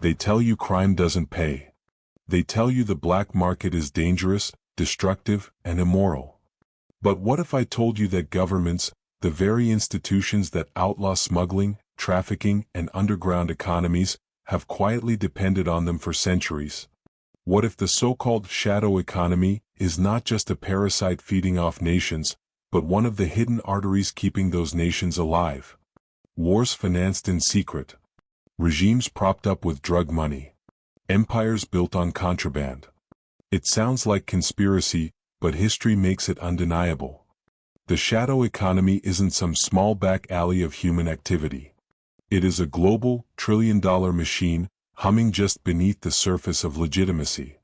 They tell you crime doesn't pay. They tell you the black market is dangerous, destructive, and immoral. But what if I told you that governments, the very institutions that outlaw smuggling, trafficking, and underground economies, have quietly depended on them for centuries? What if the so-called shadow economy is not just a parasite feeding off nations, but one of the hidden arteries keeping those nations alive? Wars financed in secret. Regimes propped up with drug money. Empires built on contraband. It sounds like conspiracy, but history makes it undeniable. The shadow economy isn't some small back alley of human activity. It is a global, trillion-dollar machine, humming just beneath the surface of legitimacy.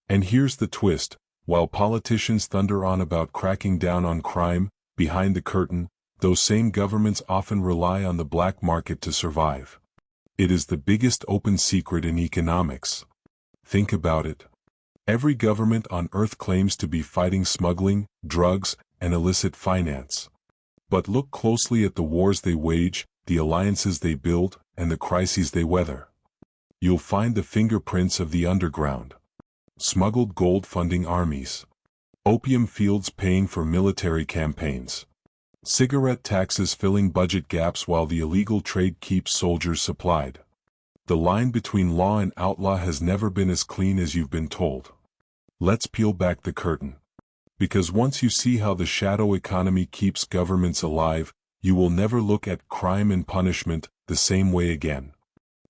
And here's the twist: while politicians thunder on about cracking down on crime, behind the curtain, those same governments often rely on the black market to survive. It is the biggest open secret in economics. Think about it. Every government on earth claims to be fighting smuggling, drugs, and illicit finance. But look closely at the wars they wage, the alliances they build, and the crises they weather. You'll find the fingerprints of the underground. Smuggled gold funding armies. Opium fields paying for military campaigns. Cigarette taxes filling budget gaps while the illegal trade keeps soldiers supplied. The line between law and outlaw has never been as clean as you've been told. Let's peel back the curtain. Because once you see how the shadow economy keeps governments alive, you will never look at crime and punishment the same way again.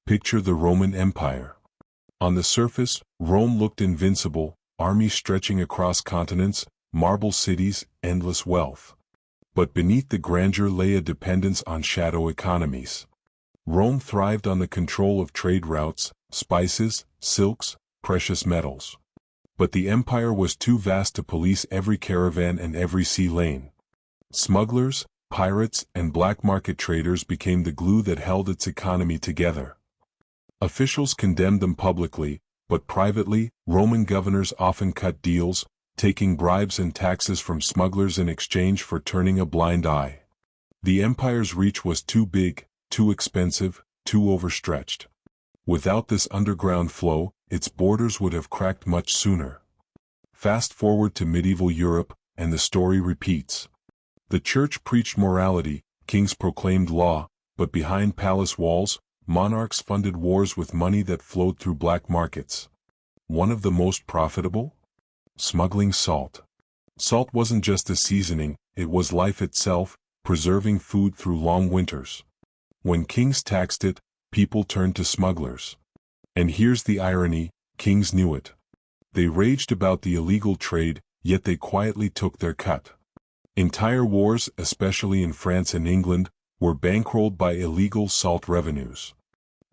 Picture the Roman Empire. On the surface, Rome looked invincible, armies stretching across continents, marble cities, endless wealth. But beneath the grandeur lay a dependence on shadow economies. Rome thrived on the control of trade routes, spices, silks, precious metals. But the empire was too vast to police every caravan and every sea lane. Smugglers, pirates, and black market traders became the glue that held its economy together. Officials condemned them publicly, but privately, Roman governors often cut deals, taking bribes and taxes from smugglers in exchange for turning a blind eye. The empire's reach was too big, too expensive, too overstretched. Without this underground flow, its borders would have cracked much sooner. Fast forward to medieval Europe, and the story repeats. The church preached morality, kings proclaimed law, but behind palace walls, monarchs funded wars with money that flowed through black markets. One of the most profitable? Smuggling salt. Salt wasn't just a seasoning, it was life itself, preserving food through long winters. When kings taxed it, people turned to smugglers. And here's the irony: kings knew it. They raged about the illegal trade, yet they quietly took their cut. Entire wars, especially in France and England, were bankrolled by illegal salt revenues.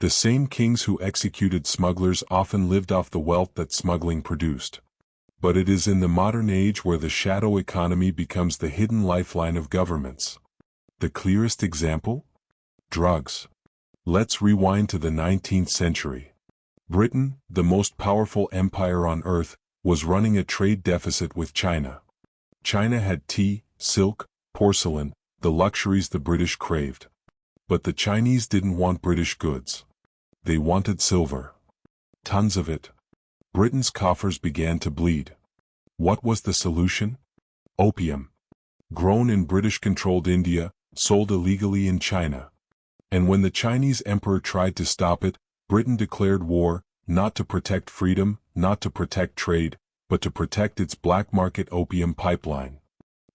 The same kings who executed smugglers often lived off the wealth that smuggling produced. But it is in the modern age where the shadow economy becomes the hidden lifeline of governments. The clearest example? Drugs. Let's rewind to the 19th century. Britain, the most powerful empire on earth, was running a trade deficit with China. China had tea, silk, porcelain, the luxuries the British craved. But the Chinese didn't want British goods. They wanted silver. Tons of it. Britain's coffers began to bleed. What was the solution? Opium. Grown in British-controlled India, sold illegally in China. And when the Chinese emperor tried to stop it, Britain declared war, not to protect freedom, not to protect trade, but to protect its black market opium pipeline.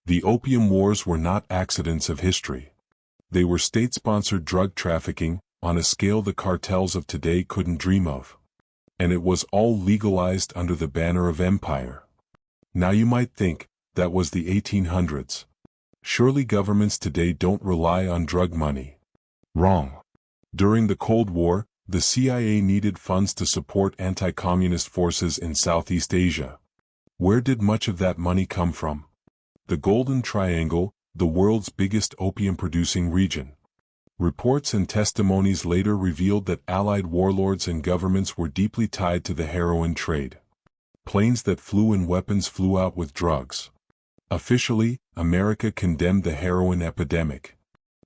The Opium Wars were not accidents of history. They were state-sponsored drug trafficking, on a scale the cartels of today couldn't dream of. And it was all legalized under the banner of empire. Now you might think, that was the 1800s. Surely governments today don't rely on drug money. Wrong. During the Cold War, the CIA needed funds to support anti-communist forces in Southeast Asia. Where did much of that money come from? The Golden Triangle, the world's biggest opium-producing region. Reports and testimonies later revealed that Allied warlords and governments were deeply tied to the heroin trade. Planes that flew in weapons flew out with drugs. Officially, America condemned the heroin epidemic.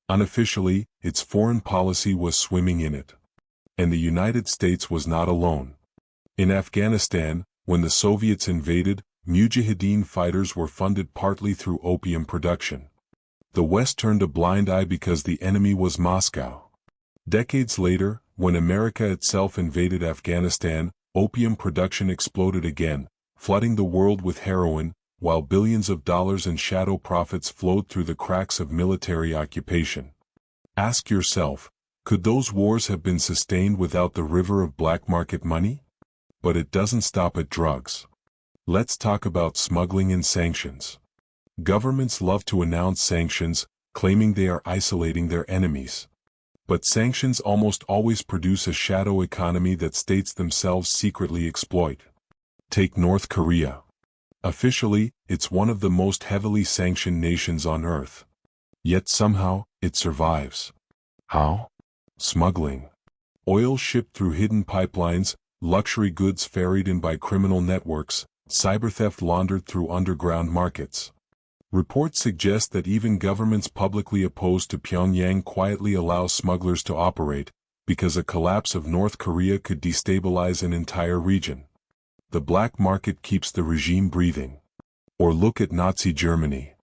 Unofficially, its foreign policy was swimming in it. And the United States was not alone. In Afghanistan, when the Soviets invaded, Mujahideen fighters were funded partly through opium production. The West turned a blind eye because the enemy was Moscow. Decades later, when America itself invaded Afghanistan, opium production exploded again, flooding the world with heroin, while billions of dollars in shadow profits flowed through the cracks of military occupation. Ask yourself, could those wars have been sustained without the river of black market money? But it doesn't stop at drugs. Let's talk about smuggling and sanctions. Governments love to announce sanctions, claiming they are isolating their enemies. But sanctions almost always produce a shadow economy that states themselves secretly exploit. Take North Korea. Officially, it's one of the most heavily sanctioned nations on Earth. Yet somehow, it survives. How? Smuggling. Oil shipped through hidden pipelines, luxury goods ferried in by criminal networks, cybertheft laundered through underground markets. Reports suggest that even governments publicly opposed to Pyongyang quietly allow smugglers to operate, because a collapse of North Korea could destabilize an entire region. The black market keeps the regime breathing. Or look at Nazi Germany.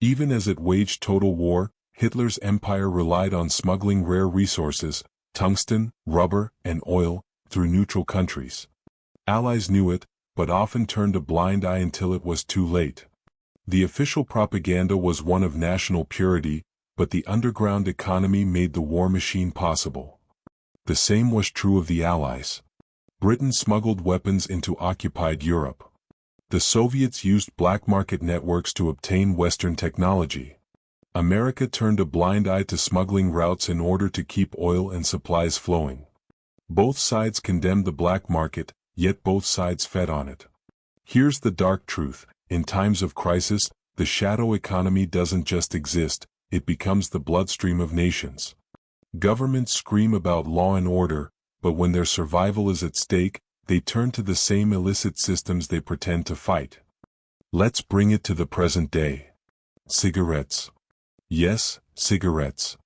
Even as it waged total war, Hitler's empire relied on smuggling rare resources, tungsten, rubber, and oil, through neutral countries. Allies knew it, but often turned a blind eye until it was too late. The official propaganda was one of national purity, but the underground economy made the war machine possible. The same was true of the Allies. Britain smuggled weapons into occupied Europe. The Soviets used black market networks to obtain Western technology. America turned a blind eye to smuggling routes in order to keep oil and supplies flowing. Both sides condemned the black market, yet both sides fed on it. Here's the dark truth. In times of crisis, the shadow economy doesn't just exist, it becomes the bloodstream of nations. Governments scream about law and order, but when their survival is at stake, they turn to the same illicit systems they pretend to fight. Let's bring it to the present day. Cigarettes. Yes, cigarettes.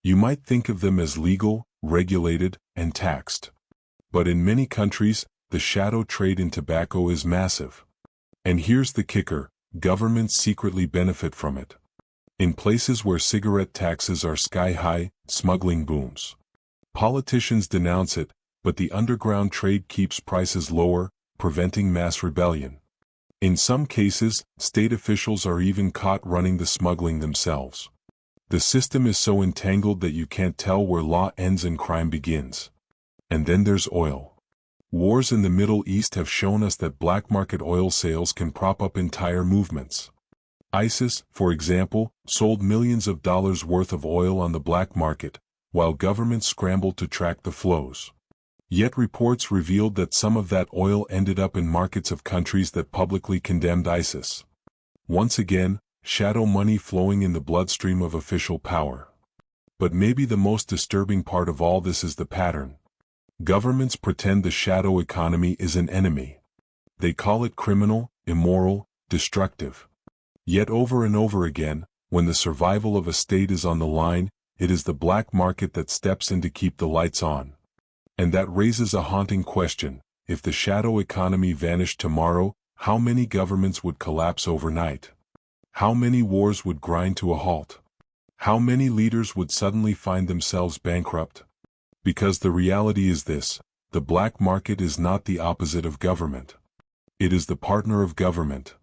You might think of them as legal, regulated, and taxed. But in many countries, the shadow trade in tobacco is massive. And here's the kicker, governments secretly benefit from it. In places where cigarette taxes are sky-high, smuggling booms. Politicians denounce it, but the underground trade keeps prices lower, preventing mass rebellion. In some cases, state officials are even caught running the smuggling themselves. The system is so entangled that you can't tell where law ends and crime begins. And then there's oil. Wars in the Middle East have shown us that black market oil sales can prop up entire movements. ISIS, for example, sold millions of dollars worth of oil on the black market, while governments scrambled to track the flows. Yet reports revealed that some of that oil ended up in markets of countries that publicly condemned ISIS. Once again, shadow money flowing in the bloodstream of official power. But maybe the most disturbing part of all this is the pattern. Governments pretend the shadow economy is an enemy. They call it criminal, immoral, destructive. Yet over and over again, when the survival of a state is on the line, it is the black market that steps in to keep the lights on. And that raises a haunting question. If the shadow economy vanished tomorrow, how many governments would collapse overnight? How many wars would grind to a halt? How many leaders would suddenly find themselves bankrupt? Because the reality is this, the black market is not the opposite of government. It is the partner of government.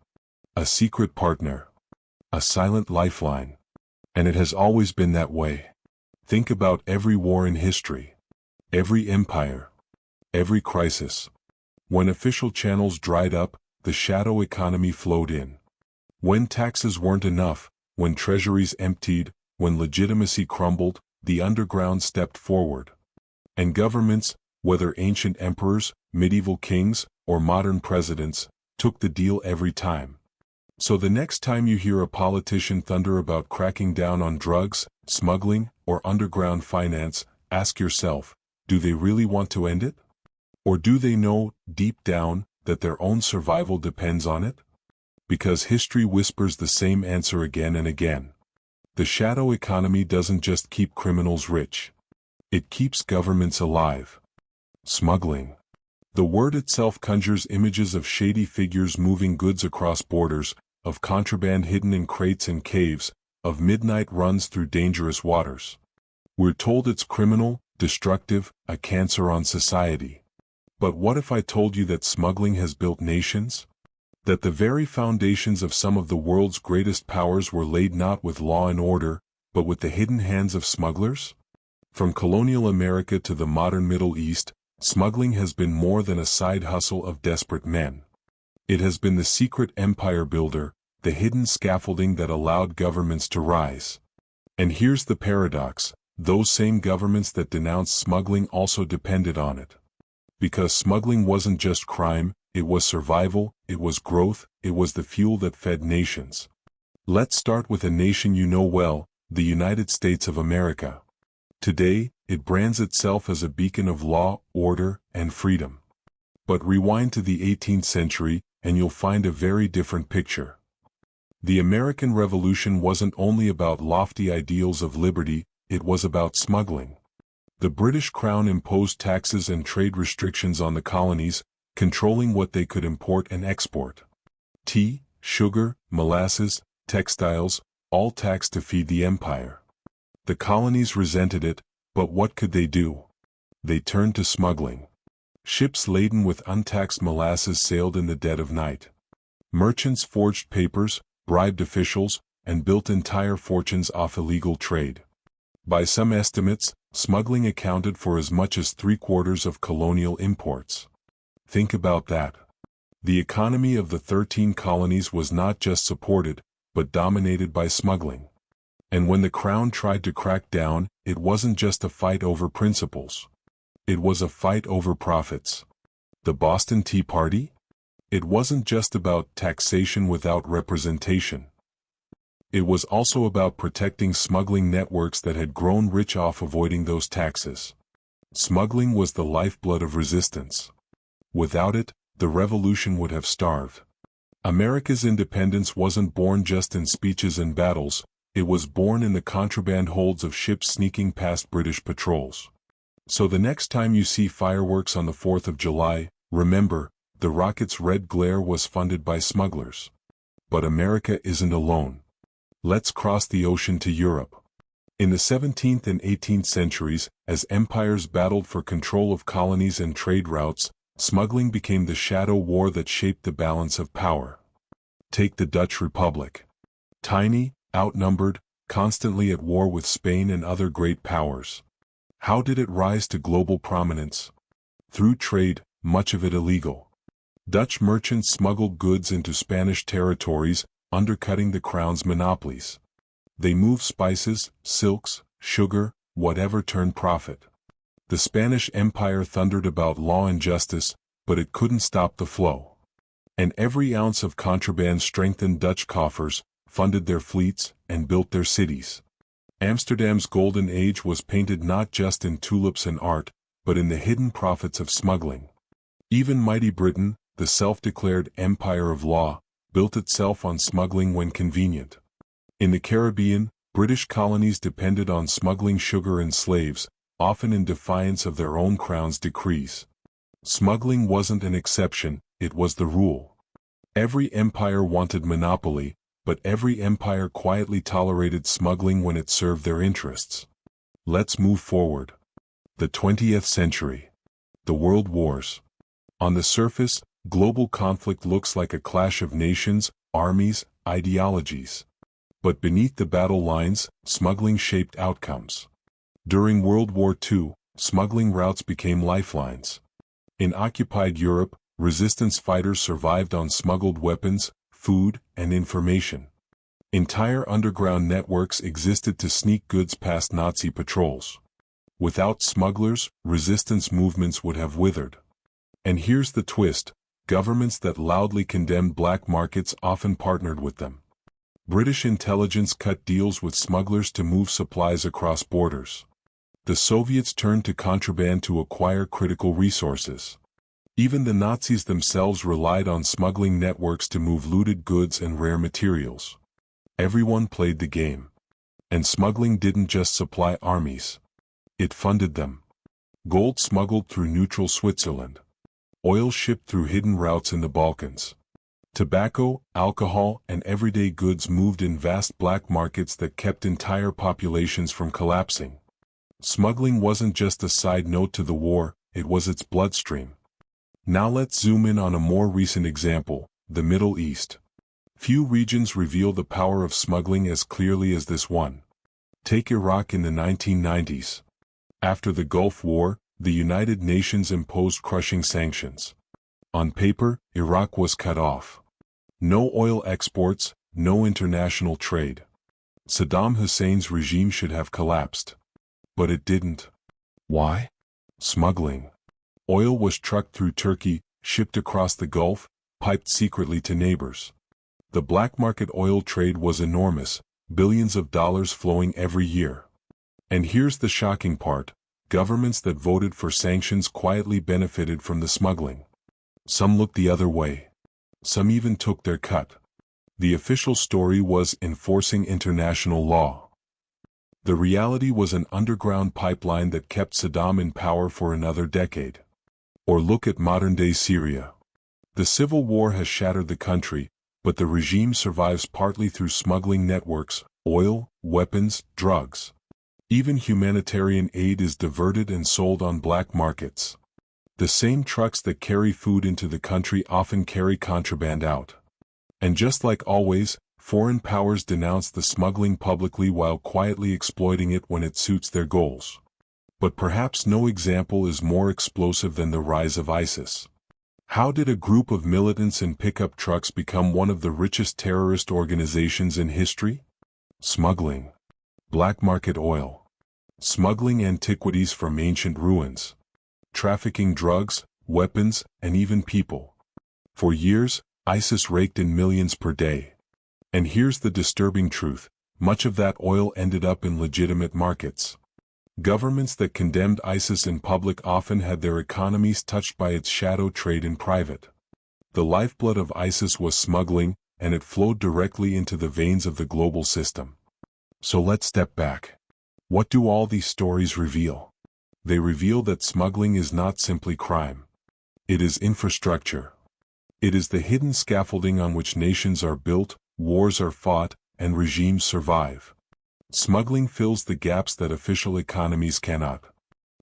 A secret partner. A silent lifeline. And it has always been that way. Think about every war in history. Every empire. Every crisis. When official channels dried up, the shadow economy flowed in. When taxes weren't enough, when treasuries emptied, when legitimacy crumbled, the underground stepped forward. And governments, whether ancient emperors, medieval kings, or modern presidents, took the deal every time. So the next time you hear a politician thunder about cracking down on drugs, smuggling, or underground finance, ask yourself, do they really want to end it? Or do they know, deep down, that their own survival depends on it? Because history whispers the same answer again and again. The shadow economy doesn't just keep criminals rich. It keeps governments alive. Smuggling. The word itself conjures images of shady figures moving goods across borders, of contraband hidden in crates and caves, of midnight runs through dangerous waters. We're told it's criminal, destructive, a cancer on society. But what if I told you that smuggling has built nations? That the very foundations of some of the world's greatest powers were laid not with law and order, but with the hidden hands of smugglers? From colonial America to the modern Middle East, smuggling has been more than a side hustle of desperate men. It has been the secret empire builder, the hidden scaffolding that allowed governments to rise. And here's the paradox: those same governments that denounced smuggling also depended on it. Because smuggling wasn't just crime, it was survival, it was growth, it was the fuel that fed nations. Let's start with a nation you know well, the United States of America. Today, it brands itself as a beacon of law, order, and freedom. But rewind to the 18th century, and you'll find a very different picture. The American Revolution wasn't only about lofty ideals of liberty, it was about smuggling. The British Crown imposed taxes and trade restrictions on the colonies, controlling what they could import and export. Tea, sugar, molasses, textiles, all taxed to feed the empire. The colonies resented it, but what could they do? They turned to smuggling. Ships laden with untaxed molasses sailed in the dead of night. Merchants forged papers, bribed officials, and built entire fortunes off illegal trade. By some estimates, smuggling accounted for as much as 3/4 of colonial imports. Think about that. The economy of the 13 colonies was not just supported, but dominated by smuggling. And when the Crown tried to crack down, it wasn't just a fight over principles. It was a fight over profits. The Boston Tea Party? It wasn't just about taxation without representation. It was also about protecting smuggling networks that had grown rich off avoiding those taxes. Smuggling was the lifeblood of resistance. Without it, the revolution would have starved. America's independence wasn't born just in speeches and battles, it was born in the contraband holds of ships sneaking past British patrols. So the next time you see fireworks on the 4th of July, remember, the rocket's red glare was funded by smugglers. But America isn't alone. Let's cross the ocean to Europe. In the 17th and 18th centuries, as empires battled for control of colonies and trade routes, smuggling became the shadow war that shaped the balance of power. Take the Dutch Republic. Tiny, outnumbered, constantly at war with Spain and other great powers. How did it rise to global prominence? Through trade, much of it illegal. Dutch merchants smuggled goods into Spanish territories, undercutting the crown's monopolies. They moved spices, silks, sugar, whatever turned profit. The Spanish Empire thundered about law and justice, but it couldn't stop the flow. And every ounce of contraband strengthened Dutch coffers, funded their fleets, and built their cities. Amsterdam's golden age was painted not just in tulips and art, but in the hidden profits of smuggling. Even mighty Britain, the self-declared empire of law, built itself on smuggling when convenient. In the Caribbean, British colonies depended on smuggling sugar and slaves, often in defiance of their own crown's decrees. Smuggling wasn't an exception, it was the rule. Every empire wanted monopoly, but every empire quietly tolerated smuggling when it served their interests. Let's move forward. The 20th century. The World Wars. On the surface, global conflict looks like a clash of nations, armies, ideologies. But beneath the battle lines, smuggling shaped outcomes. During World War II, smuggling routes became lifelines. In occupied Europe, resistance fighters survived on smuggled weapons, food, and information. Entire underground networks existed to sneak goods past Nazi patrols. Without smugglers, resistance movements would have withered. And here's the twist: governments that loudly condemned black markets often partnered with them. British intelligence cut deals with smugglers to move supplies across borders. The Soviets turned to contraband to acquire critical resources. Even the Nazis themselves relied on smuggling networks to move looted goods and rare materials. Everyone played the game. And smuggling didn't just supply armies. It funded them. Gold smuggled through neutral Switzerland. Oil shipped through hidden routes in the Balkans. Tobacco, alcohol, and everyday goods moved in vast black markets that kept entire populations from collapsing. Smuggling wasn't just a side note to the war, it was its bloodstream. Now let's zoom in on a more recent example, the Middle East. Few regions reveal the power of smuggling as clearly as this one. Take Iraq in the 1990s. After the Gulf War, the United Nations imposed crushing sanctions. On paper, Iraq was cut off. No oil exports, no international trade. Saddam Hussein's regime should have collapsed. But it didn't. Why? Smuggling. Oil was trucked through Turkey, shipped across the Gulf, piped secretly to neighbors. The black market oil trade was enormous, billions of dollars flowing every year. And here's the shocking part, governments that voted for sanctions quietly benefited from the smuggling. Some looked the other way. Some even took their cut. The official story was enforcing international law. The reality was an underground pipeline that kept Saddam in power for another decade. Or look at modern-day Syria. The civil war has shattered the country, but the regime survives partly through smuggling networks, oil, weapons, drugs. Even humanitarian aid is diverted and sold on black markets. The same trucks that carry food into the country often carry contraband out. And just like always, foreign powers denounce the smuggling publicly while quietly exploiting it when it suits their goals. But perhaps no example is more explosive than the rise of ISIS. How did a group of militants in pickup trucks become one of the richest terrorist organizations in history? Smuggling. Black market oil. Smuggling antiquities from ancient ruins. Trafficking drugs, weapons, and even people. For years, ISIS raked in millions per day. And here's the disturbing truth, much of that oil ended up in legitimate markets. Governments that condemned ISIS in public often had their economies touched by its shadow trade in private. The lifeblood of ISIS was smuggling, and it flowed directly into the veins of the global system. So let's step back. What do all these stories reveal? They reveal that smuggling is not simply crime. It is infrastructure. It is the hidden scaffolding on which nations are built, wars are fought, and regimes survive. Smuggling fills the gaps that official economies cannot.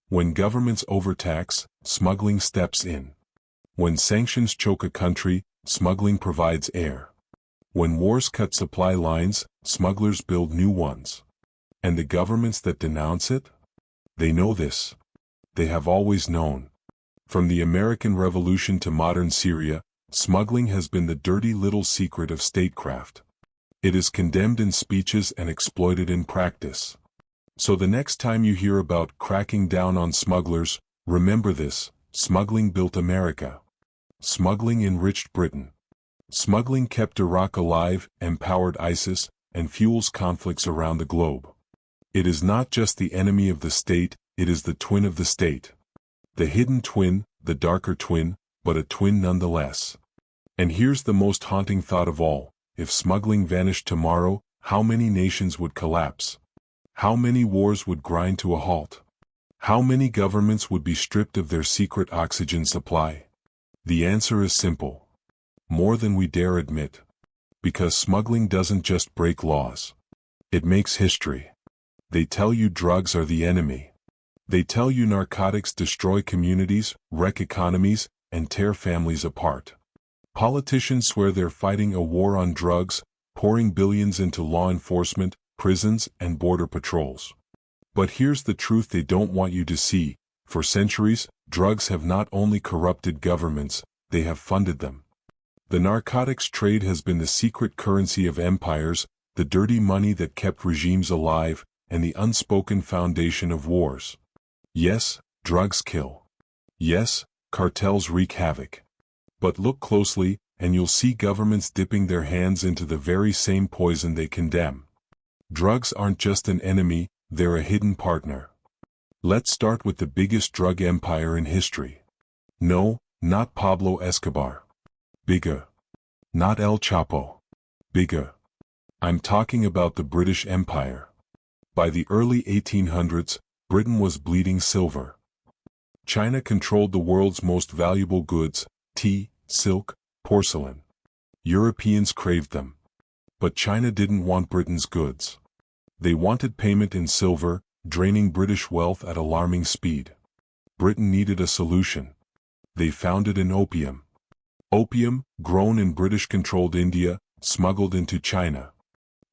When governments overtax, smuggling steps in. When sanctions choke a country, smuggling provides air. When wars cut supply lines, smugglers build new ones. And the governments that denounce it? They know this. They have always known. From the American Revolution to modern Syria, smuggling has been the dirty little secret of statecraft. It is condemned in speeches and exploited in practice. So the next time you hear about cracking down on smugglers, remember this: smuggling built America. Smuggling enriched Britain. Smuggling kept Iraq alive, empowered ISIS, and fuels conflicts around the globe. It is not just the enemy of the state, it is the twin of the state. The hidden twin, the darker twin, but a twin nonetheless. And here's the most haunting thought of all: if smuggling vanished tomorrow, how many nations would collapse? How many wars would grind to a halt? How many governments would be stripped of their secret oxygen supply? The answer is simple. More than we dare admit. Because smuggling doesn't just break laws. It makes history. They tell you drugs are the enemy. They tell you narcotics destroy communities, wreck economies, and tear families apart. Politicians swear they're fighting a war on drugs, pouring billions into law enforcement, prisons, and border patrols. But here's the truth they don't want you to see: for centuries, drugs have not only corrupted governments, they have funded them. The narcotics trade has been the secret currency of empires, the dirty money that kept regimes alive, and the unspoken foundation of wars. Yes, drugs kill. Yes, cartels wreak havoc. But look closely, and you'll see governments dipping their hands into the very same poison they condemn. Drugs aren't just an enemy, they're a hidden partner. Let's start with the biggest drug empire in history. No, not Pablo Escobar. Bigger. Not El Chapo. Bigger. I'm talking about the British Empire. By the early 1800s, Britain was bleeding silver. China controlled the world's most valuable goods, tea, silk, porcelain. Europeans craved them. But China didn't want Britain's goods. They wanted payment in silver, draining British wealth at alarming speed. Britain needed a solution. They found it in opium. Opium, grown in British-controlled India, smuggled into China.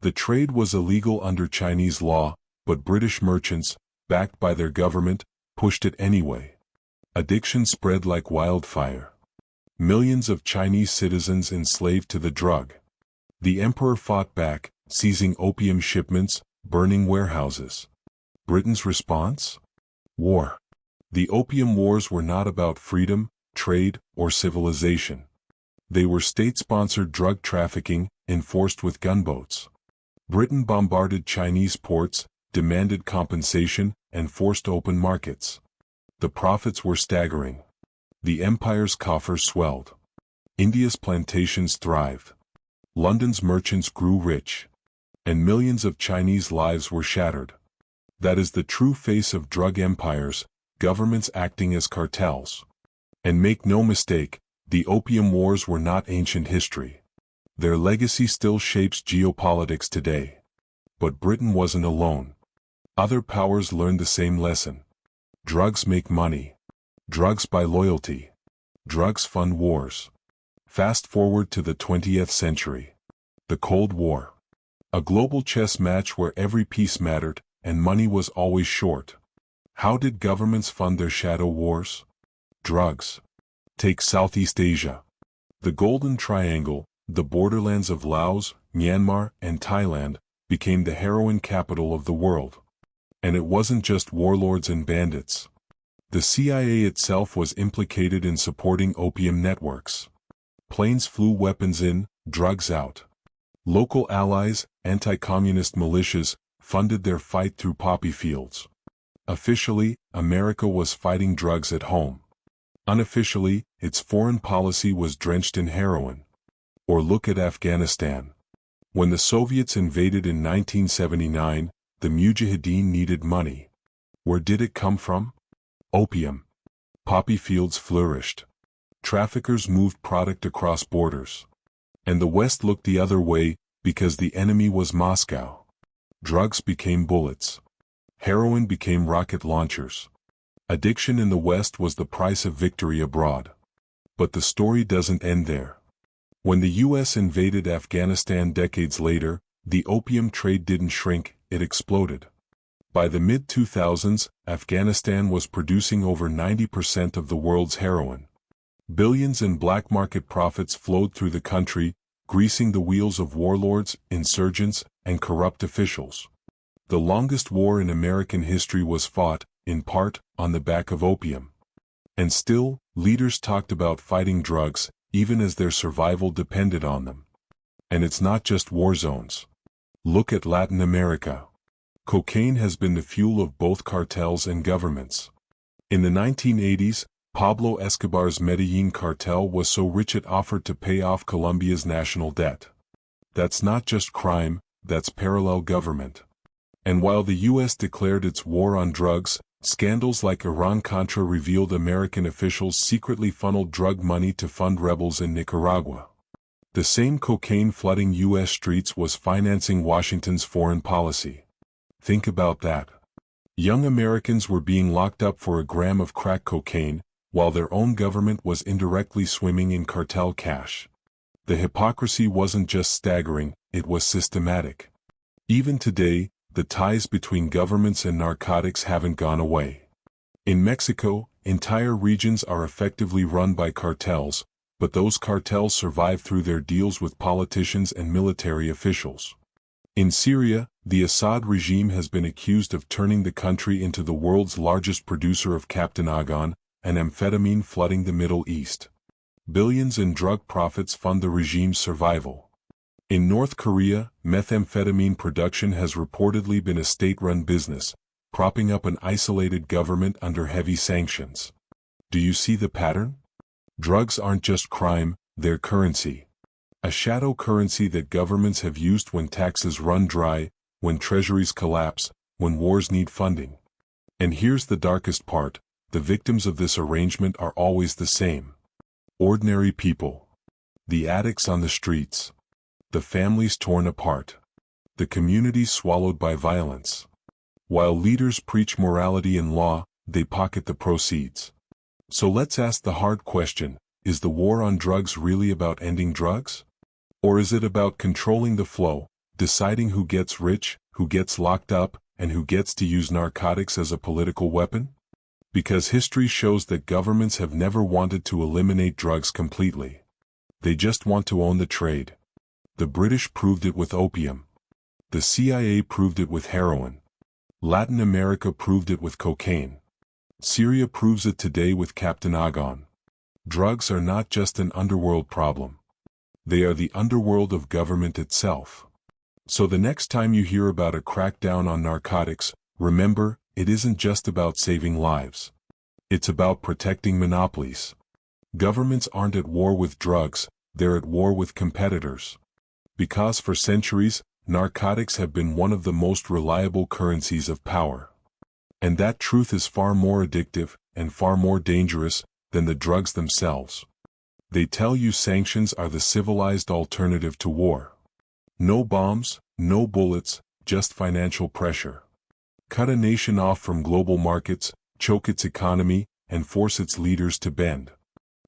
The trade was illegal under Chinese law, but British merchants, backed by their government, pushed it anyway. Addiction spread like wildfire. Millions of Chinese citizens enslaved to the drug. The emperor fought back, seizing opium shipments, burning warehouses. Britain's response? War. The Opium Wars were not about freedom, trade, or civilization. They were state-sponsored drug trafficking, enforced with gunboats. Britain bombarded Chinese ports, demanded compensation, and forced open markets. The profits were staggering. The empire's coffers swelled. India's plantations thrived. London's merchants grew rich. And millions of Chinese lives were shattered. That is the true face of drug empires, governments acting as cartels. And make no mistake, the Opium Wars were not ancient history. Their legacy still shapes geopolitics today. But Britain wasn't alone. Other powers learned the same lesson. Drugs make money. Drugs buy loyalty. Drugs fund wars. Fast forward to the 20th century. The Cold War. A global chess match where every piece mattered, and money was always short. How did governments fund their shadow wars? Drugs. Take Southeast Asia. The Golden Triangle, the borderlands of Laos, Myanmar, and Thailand, became the heroin capital of the world. And it wasn't just warlords and bandits. The CIA itself was implicated in supporting opium networks. Planes flew weapons in, drugs out. Local allies, anti-communist militias, funded their fight through poppy fields. Officially, America was fighting drugs at home. Unofficially, its foreign policy was drenched in heroin. Or look at Afghanistan. When the Soviets invaded in 1979, the Mujahideen needed money. Where did it come from? Opium. Poppy fields flourished. Traffickers moved product across borders. And the West looked the other way, because the enemy was Moscow. Drugs became bullets. Heroin became rocket launchers. Addiction in the West was the price of victory abroad. But the story doesn't end there. When the U.S. invaded Afghanistan decades later, the opium trade didn't shrink, it exploded. By the mid-2000s, Afghanistan was producing over 90% of the world's heroin. Billions in black market profits flowed through the country, greasing the wheels of warlords, insurgents, and corrupt officials. The longest war in American history was fought, in part, on the back of opium. And still, leaders talked about fighting drugs, even as their survival depended on them. And it's not just war zones. Look at Latin America. Cocaine has been the fuel of both cartels and governments. In the 1980s, Pablo Escobar's Medellin cartel was so rich it offered to pay off Colombia's national debt. That's not just crime, that's parallel government. And while the U.S. declared its war on drugs, scandals like Iran-Contra revealed American officials secretly funneled drug money to fund rebels in Nicaragua. The same cocaine flooding U.S. streets was financing Washington's foreign policy. Think about that. Young Americans were being locked up for a gram of crack cocaine, while their own government was indirectly swimming in cartel cash. The hypocrisy wasn't just staggering, it was systematic. Even today, the ties between governments and narcotics haven't gone away. In Mexico, entire regions are effectively run by cartels, but those cartels survive through their deals with politicians and military officials. In Syria, the Assad regime has been accused of turning the country into the world's largest producer of Captanagon, an amphetamine flooding the Middle East. Billions in drug profits fund the regime's survival. In North Korea, methamphetamine production has reportedly been a state-run business, propping up an isolated government under heavy sanctions. Do you see the pattern? Drugs aren't just crime, they're currency. A shadow currency that governments have used when taxes run dry, when treasuries collapse, when wars need funding. And here's the darkest part, the victims of this arrangement are always the same. Ordinary people. The addicts on the streets. The families torn apart. The communities swallowed by violence. While leaders preach morality and law, they pocket the proceeds. So let's ask the hard question, is the war on drugs really about ending drugs? Or is it about controlling the flow, deciding who gets rich, who gets locked up, and who gets to use narcotics as a political weapon? Because history shows that governments have never wanted to eliminate drugs completely. They just want to own the trade. The British proved it with opium. The CIA proved it with heroin. Latin America proved it with cocaine. Syria proves it today with Captain Argon. Drugs are not just an underworld problem. They are the underworld of government itself. So the next time you hear about a crackdown on narcotics, remember, it isn't just about saving lives. It's about protecting monopolies. Governments aren't at war with drugs, they're at war with competitors. Because for centuries, narcotics have been one of the most reliable currencies of power. And that truth is far more addictive and far more dangerous than the drugs themselves. They tell you sanctions are the civilized alternative to war. No bombs, no bullets, just financial pressure. Cut a nation off from global markets, choke its economy, and force its leaders to bend.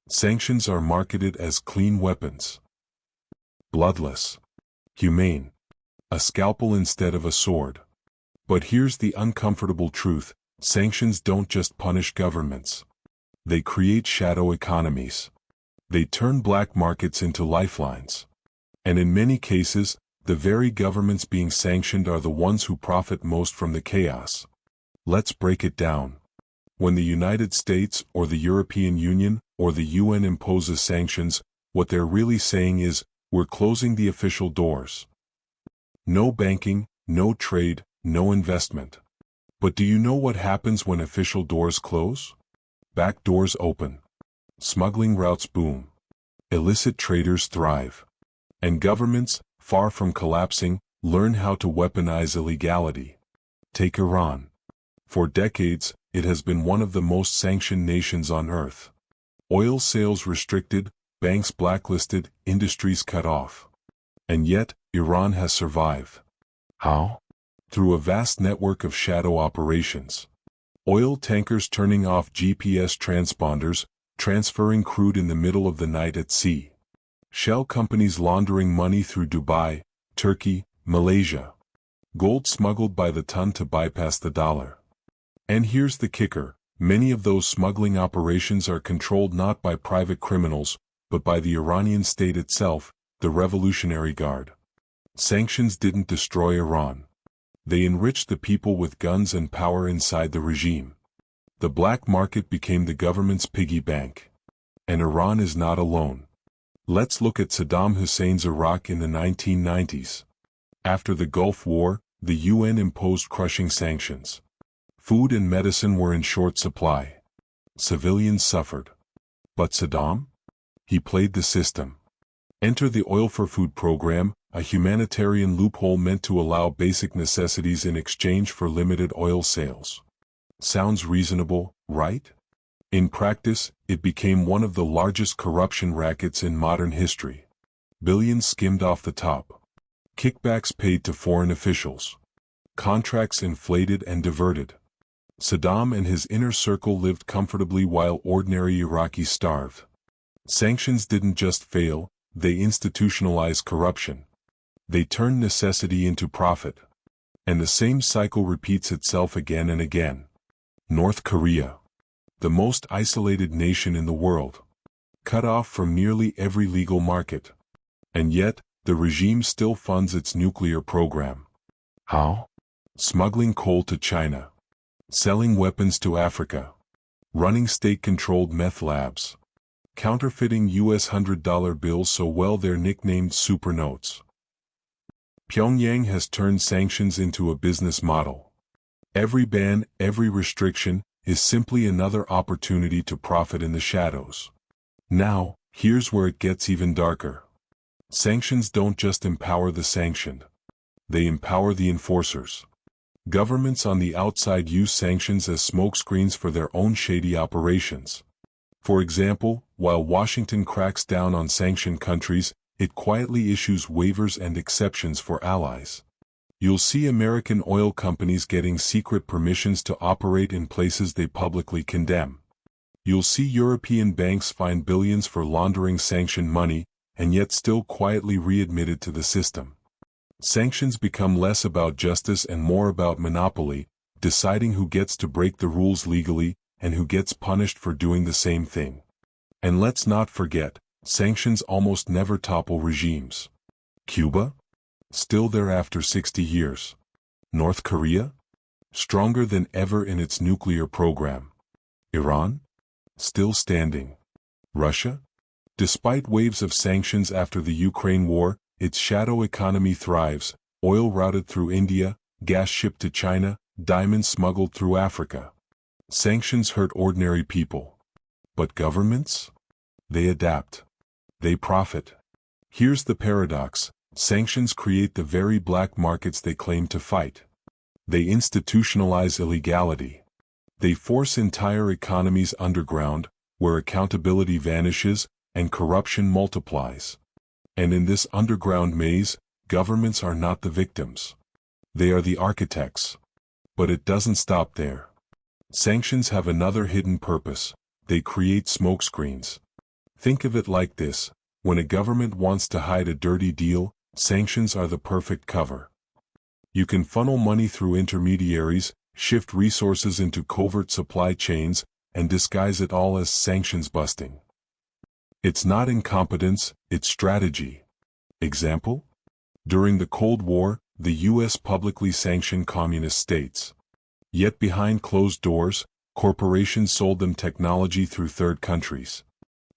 Sanctions are marketed as clean weapons. Bloodless. Humane. A scalpel instead of a sword. But here's the uncomfortable truth, sanctions don't just punish governments. They create shadow economies. They turn black markets into lifelines. And in many cases, the very governments being sanctioned are the ones who profit most from the chaos. Let's break it down. When the United States or the European Union or the UN imposes sanctions, what they're really saying is, we're closing the official doors. No banking, no trade, no investment. But do you know what happens when official doors close? Back doors open. Smuggling routes boom. Illicit traders thrive. And governments, far from collapsing, learn how to weaponize illegality. Take Iran. For decades, it has been one of the most sanctioned nations on earth. Oil sales restricted, banks blacklisted, industries cut off. And yet, Iran has survived. How? Through a vast network of shadow operations. Oil tankers turning off GPS transponders, transferring crude in the middle of the night at sea. Shell companies laundering money through Dubai, Turkey, Malaysia. Gold smuggled by the ton to bypass the dollar. And here's the kicker, many of those smuggling operations are controlled not by private criminals, but by the Iranian state itself, the Revolutionary Guard. Sanctions didn't destroy Iran. They enriched the people with guns and power inside the regime. The black market became the government's piggy bank. And Iran is not alone. Let's look at Saddam Hussein's Iraq in the 1990s. After the Gulf War, the UN imposed crushing sanctions. Food and medicine were in short supply. Civilians suffered. But Saddam? He played the system. Enter the Oil for Food program, a humanitarian loophole meant to allow basic necessities in exchange for limited oil sales. Sounds reasonable, right? In practice, it became one of the largest corruption rackets in modern history. Billions skimmed off the top. Kickbacks paid to foreign officials. Contracts inflated and diverted. Saddam and his inner circle lived comfortably while ordinary Iraqis starved. Sanctions didn't just fail, they institutionalized corruption. They turned necessity into profit. And the same cycle repeats itself again and again. North Korea. The most isolated nation in the world. Cut off from nearly every legal market. And yet, the regime still funds its nuclear program. How? Smuggling coal to China. Selling weapons to Africa. Running state-controlled meth labs. Counterfeiting US $100 bills so well they're nicknamed super notes. Pyongyang has turned sanctions into a business model. Every ban, every restriction, is simply another opportunity to profit in the shadows. Now, here's where it gets even darker. Sanctions don't just empower the sanctioned. They empower the enforcers. Governments on the outside use sanctions as smokescreens for their own shady operations. For example, while Washington cracks down on sanctioned countries, it quietly issues waivers and exceptions for allies. You'll see American oil companies getting secret permissions to operate in places they publicly condemn. You'll see European banks fined billions for laundering sanctioned money, and yet still quietly readmitted to the system. Sanctions become less about justice and more about monopoly, deciding who gets to break the rules legally, and who gets punished for doing the same thing. And let's not forget, sanctions almost never topple regimes. Cuba? Still there after 60 years. North Korea? Stronger than ever in its nuclear program. Iran? Still standing. Russia? Despite waves of sanctions after the Ukraine war, its shadow economy thrives, oil routed through India, gas shipped to China, diamonds smuggled through Africa. Sanctions hurt ordinary people. But governments? They adapt. They profit. Here's the paradox. Sanctions create the very black markets they claim to fight. They institutionalize illegality. They force entire economies underground, where accountability vanishes and corruption multiplies. And in this underground maze, governments are not the victims. They are the architects. But it doesn't stop there. Sanctions have another hidden purpose. They create smokescreens. Think of it like this: when a government wants to hide a dirty deal, sanctions are the perfect cover. You can funnel money through intermediaries, shift resources into covert supply chains, and disguise it all as sanctions busting. It's not incompetence, it's strategy. Example? During the Cold War, the U.S. publicly sanctioned communist states. Yet behind closed doors, corporations sold them technology through third countries.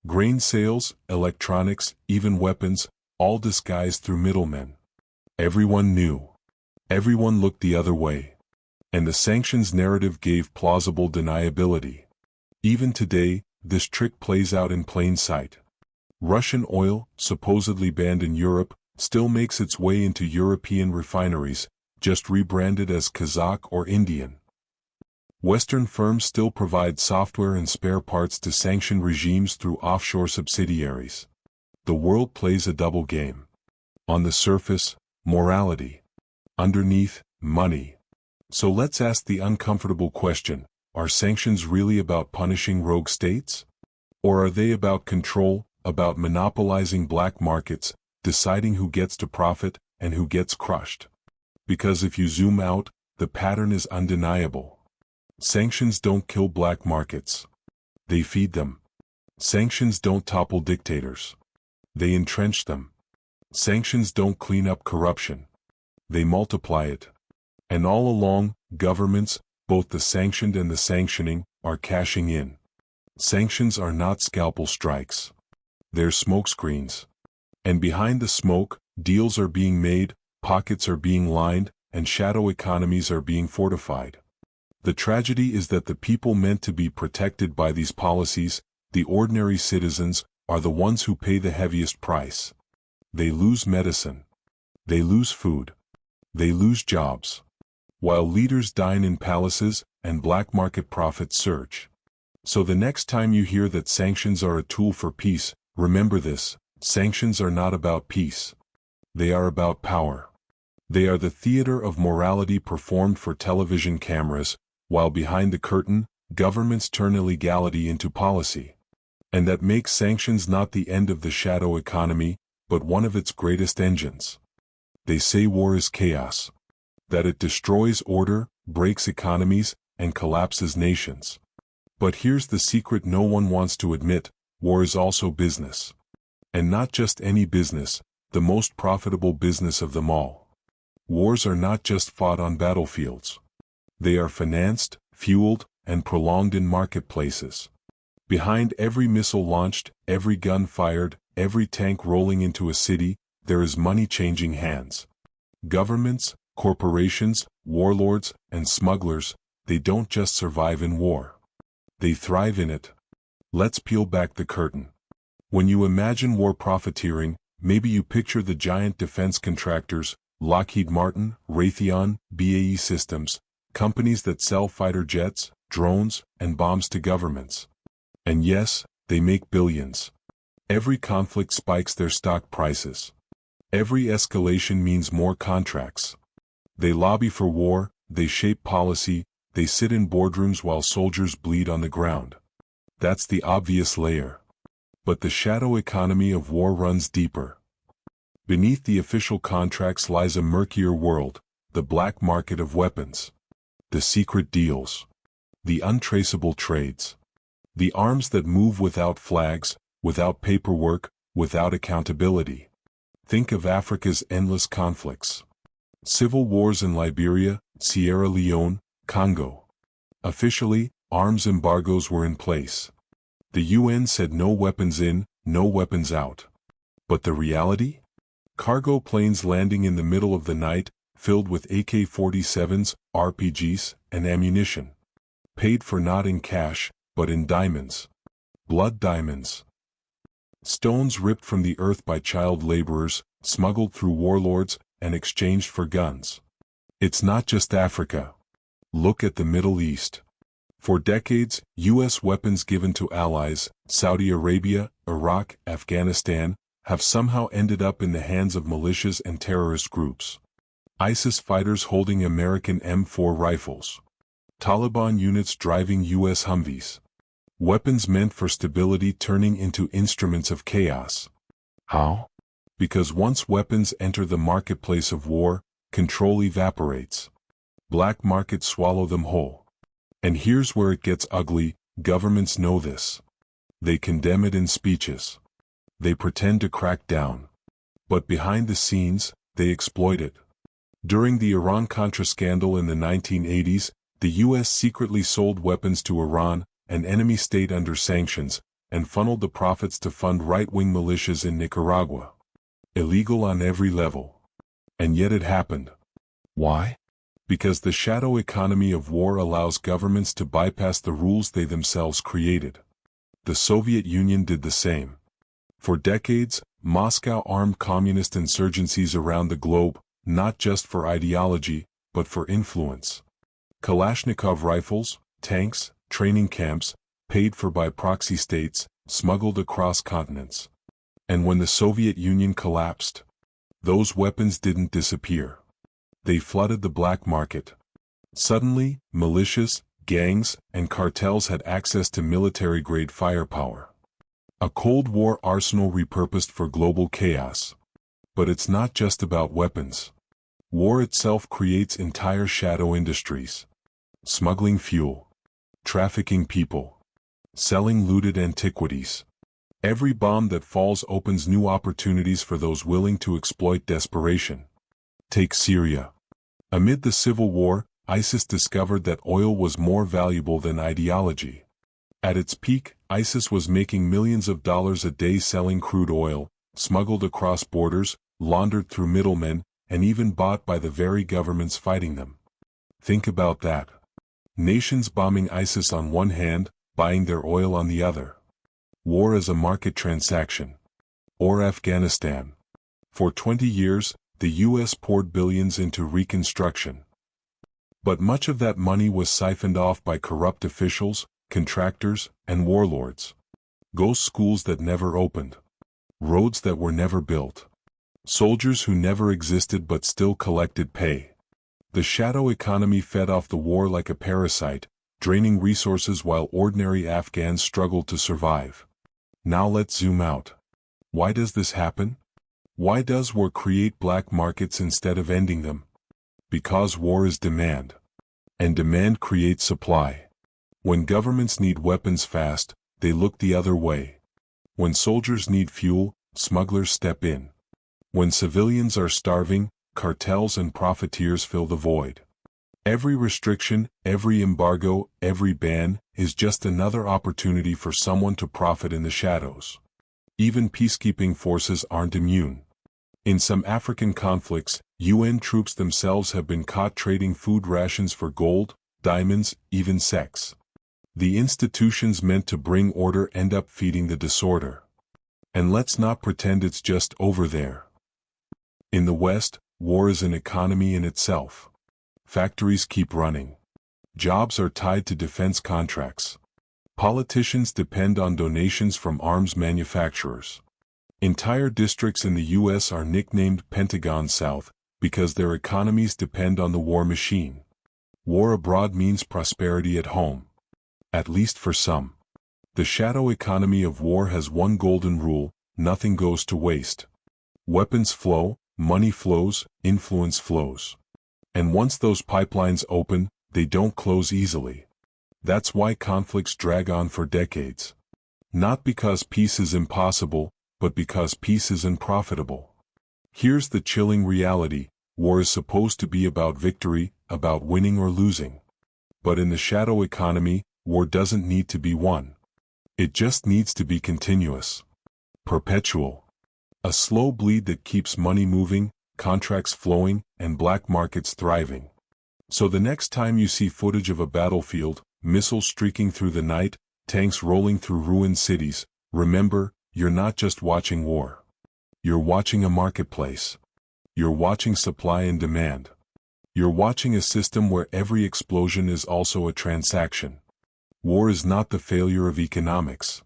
Grain sales, electronics, even weapons, all disguised through middlemen. Everyone knew. Everyone looked the other way. And the sanctions narrative gave plausible deniability. Even today, this trick plays out in plain sight. Russian oil, supposedly banned in Europe, still makes its way into European refineries, just rebranded as Kazakh or Indian. Western firms still provide software and spare parts to sanctioned regimes through offshore subsidiaries. The world plays a double game. On the surface, morality. Underneath, money. So let's ask the uncomfortable question: are sanctions really about punishing rogue states? Or are they about control, about monopolizing black markets, deciding who gets to profit and who gets crushed? Because if you zoom out, the pattern is undeniable. Sanctions don't kill black markets. They feed them. Sanctions don't topple dictators. They entrench them. Sanctions don't clean up corruption. They multiply it. And all along, governments, both the sanctioned and the sanctioning, are cashing in. Sanctions are not scalpel strikes. They're smokescreens. And behind the smoke, deals are being made, pockets are being lined, and shadow economies are being fortified. The tragedy is that the people meant to be protected by these policies, the ordinary citizens, are the ones who pay the heaviest price. They lose medicine. They lose food. They lose jobs. While leaders dine in palaces, and black market profits surge. So the next time you hear that sanctions are a tool for peace, remember this: sanctions are not about peace. They are about power. They are the theater of morality performed for television cameras, while behind the curtain, governments turn illegality into policy. And that makes sanctions not the end of the shadow economy, but one of its greatest engines. They say war is chaos. That it destroys order, breaks economies, and collapses nations. But here's the secret no one wants to admit: war is also business. And not just any business, the most profitable business of them all. Wars are not just fought on battlefields. They are financed, fueled, and prolonged in marketplaces. Behind every missile launched, every gun fired, every tank rolling into a city, there is money changing hands. Governments, corporations, warlords, and smugglers, they don't just survive in war. They thrive in it. Let's peel back the curtain. When you imagine war profiteering, maybe you picture the giant defense contractors, Lockheed Martin, Raytheon, BAE Systems, companies that sell fighter jets, drones, and bombs to governments. And yes, they make billions. Every conflict spikes their stock prices. Every escalation means more contracts. They lobby for war, they shape policy, they sit in boardrooms while soldiers bleed on the ground. That's the obvious layer. But the shadow economy of war runs deeper. Beneath the official contracts lies a murkier world, the black market of weapons. The secret deals. The untraceable trades. The arms that move without flags, without paperwork, without accountability. Think of Africa's endless conflicts. Civil wars in Liberia, Sierra Leone, Congo. Officially, arms embargoes were in place. The UN said no weapons in, no weapons out. But the reality? Cargo planes landing in the middle of the night, filled with AK-47s, RPGs, and ammunition. Paid for not in cash, but in diamonds. Blood diamonds. Stones ripped from the earth by child laborers, smuggled through warlords, and exchanged for guns. It's not just Africa. Look at the Middle East. For decades, U.S. weapons given to allies, Saudi Arabia, Iraq, Afghanistan, have somehow ended up in the hands of militias and terrorist groups. ISIS fighters holding American M4 rifles. Taliban units driving U.S. Humvees. Weapons meant for stability turning into instruments of chaos. How? Because once weapons enter the marketplace of war, control evaporates. Black markets swallow them whole. And here's where it gets ugly, governments know this. They condemn it in speeches. They pretend to crack down. But behind the scenes, they exploit it. During the Iran-Contra scandal in the 1980s, the U.S. secretly sold weapons to Iran, an enemy state under sanctions, and funneled the profits to fund right-wing militias in Nicaragua. Illegal on every level. And yet it happened. Why? Because the shadow economy of war allows governments to bypass the rules they themselves created. The Soviet Union did the same. For decades, Moscow armed communist insurgencies around the globe, not just for ideology, but for influence. Kalashnikov rifles, tanks, training camps, paid for by proxy states, smuggled across continents. And when the Soviet Union collapsed, those weapons didn't disappear. They flooded the black market. Suddenly, militias, gangs, and cartels had access to military-grade firepower. A Cold War arsenal repurposed for global chaos. But it's not just about weapons. War itself creates entire shadow industries. Smuggling fuel. Trafficking people. Selling looted antiquities. Every bomb that falls opens new opportunities for those willing to exploit desperation. Take Syria. Amid the civil war, ISIS discovered that oil was more valuable than ideology. At its peak, ISIS was making millions of dollars a day selling crude oil, smuggled across borders, laundered through middlemen, and even bought by the very governments fighting them. Think about that. Nations bombing ISIS on one hand, buying their oil on the other. War as a market transaction. Or Afghanistan. For 20 years, the U.S. poured billions into reconstruction. But much of that money was siphoned off by corrupt officials, contractors, and warlords. Ghost schools that never opened. Roads that were never built. Soldiers who never existed but still collected pay. The shadow economy fed off the war like a parasite, draining resources while ordinary Afghans struggled to survive. Now let's zoom out. Why does this happen? Why does war create black markets instead of ending them? Because war is demand. And demand creates supply. When governments need weapons fast, they look the other way. When soldiers need fuel, smugglers step in. When civilians are starving, cartels and profiteers fill the void. Every restriction, every embargo, every ban is just another opportunity for someone to profit in the shadows. Even peacekeeping forces aren't immune. In some African conflicts, UN troops themselves have been caught trading food rations for gold, diamonds, even sex. The institutions meant to bring order end up feeding the disorder. And let's not pretend it's just over there. In the West, war is an economy in itself. Factories keep running. Jobs are tied to defense contracts. Politicians depend on donations from arms manufacturers. Entire districts in the U.S. are nicknamed Pentagon South because their economies depend on the war machine. War abroad means prosperity at home. At least for some. The shadow economy of war has one golden rule: nothing goes to waste. Weapons flow, money flows, influence flows. And once those pipelines open, they don't close easily. That's why conflicts drag on for decades. Not because peace is impossible, but because peace is unprofitable. Here's the chilling reality: war is supposed to be about victory, about winning or losing. But in the shadow economy, war doesn't need to be won. It just needs to be continuous. Perpetual. A slow bleed that keeps money moving, contracts flowing, and black markets thriving. So the next time you see footage of a battlefield, missiles streaking through the night, tanks rolling through ruined cities, remember, you're not just watching war. You're watching a marketplace. You're watching supply and demand. You're watching a system where every explosion is also a transaction. War is not the failure of economics.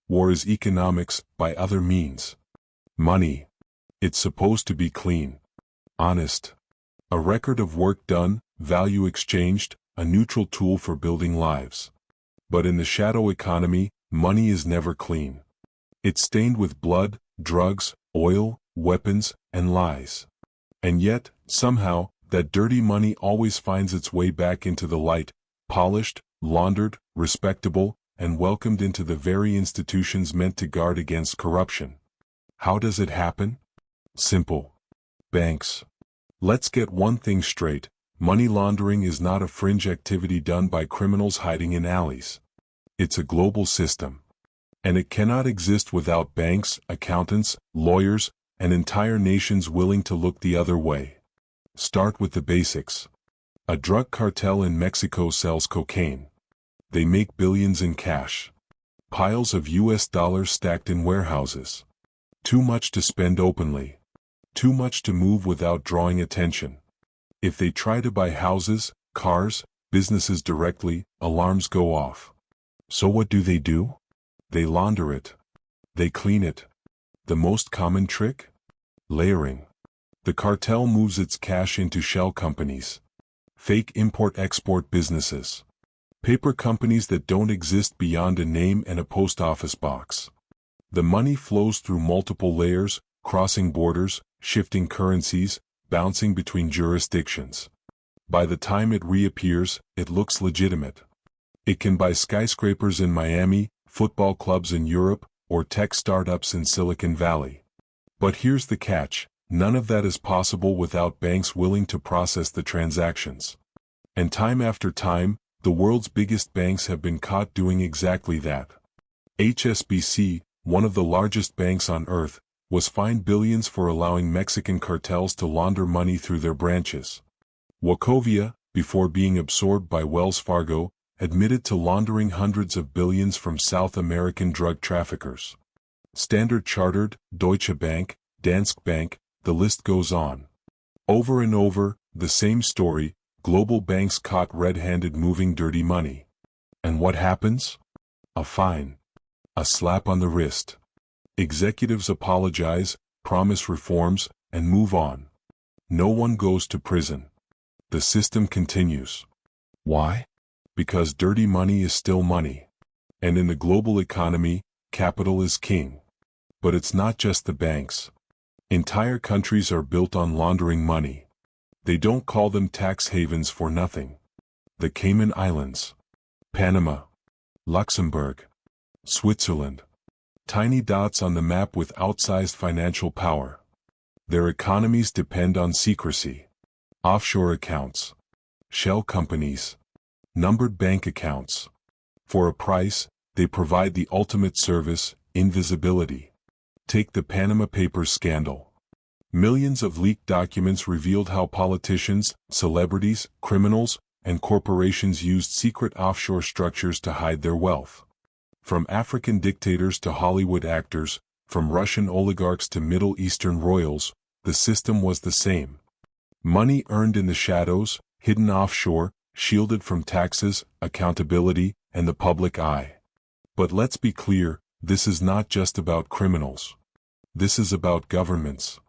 War is economics by other means. Money. It's supposed to be clean. Honest. A record of work done, value exchanged, a neutral tool for building lives. But in the shadow economy, money is never clean. It's stained with blood, drugs, oil, weapons, and lies. And yet, somehow, that dirty money always finds its way back into the light, polished, laundered, respectable, and welcomed into the very institutions meant to guard against corruption. How does it happen? Simple. Banks. Let's get one thing straight: money laundering is not a fringe activity done by criminals hiding in alleys. It's a global system. And it cannot exist without banks, accountants, lawyers, and entire nations willing to look the other way. Start with the basics. A drug cartel in Mexico sells cocaine. They make billions in cash. Piles of US dollars stacked in warehouses. Too much to spend openly. Too much to move without drawing attention. If they try to buy houses, cars, businesses directly, alarms go off. So what do? They launder it. They clean it. The most common trick? Layering. The cartel moves its cash into shell companies. Fake import-export businesses. Paper companies that don't exist beyond a name and a post office box. The money flows through multiple layers, crossing borders, shifting currencies, bouncing between jurisdictions. By the time it reappears, it looks legitimate. It can buy skyscrapers in Miami, football clubs in Europe, or tech startups in Silicon Valley. But here's the catch: none of that is possible without banks willing to process the transactions. And time after time, the world's biggest banks have been caught doing exactly that. HSBC, one of the largest banks on earth, was fined billions for allowing Mexican cartels to launder money through their branches. Wachovia, before being absorbed by Wells Fargo, admitted to laundering hundreds of billions from South American drug traffickers. Standard Chartered, Deutsche Bank, Danske Bank, the list goes on. Over and over, the same story: global banks caught red-handed moving dirty money. And what happens? A fine. A slap on the wrist. Executives apologize, promise reforms, and move on. No one goes to prison. The system continues. Why? Because dirty money is still money. And in the global economy, capital is king. But it's not just the banks. Entire countries are built on laundering money. They don't call them tax havens for nothing. The Cayman Islands, Panama, Luxembourg, Switzerland. Tiny dots on the map with outsized financial power. Their economies depend on secrecy. Offshore accounts. Shell companies. Numbered bank accounts. For a price, they provide the ultimate service: invisibility. Take the Panama Papers scandal. Millions of leaked documents revealed how politicians, celebrities, criminals, and corporations used secret offshore structures to hide their wealth. From African dictators to Hollywood actors, from Russian oligarchs to Middle Eastern royals, the system was the same. Money earned in the shadows, hidden offshore, shielded from taxes, accountability, and the public eye. But let's be clear, this is not just about criminals. This is about governments.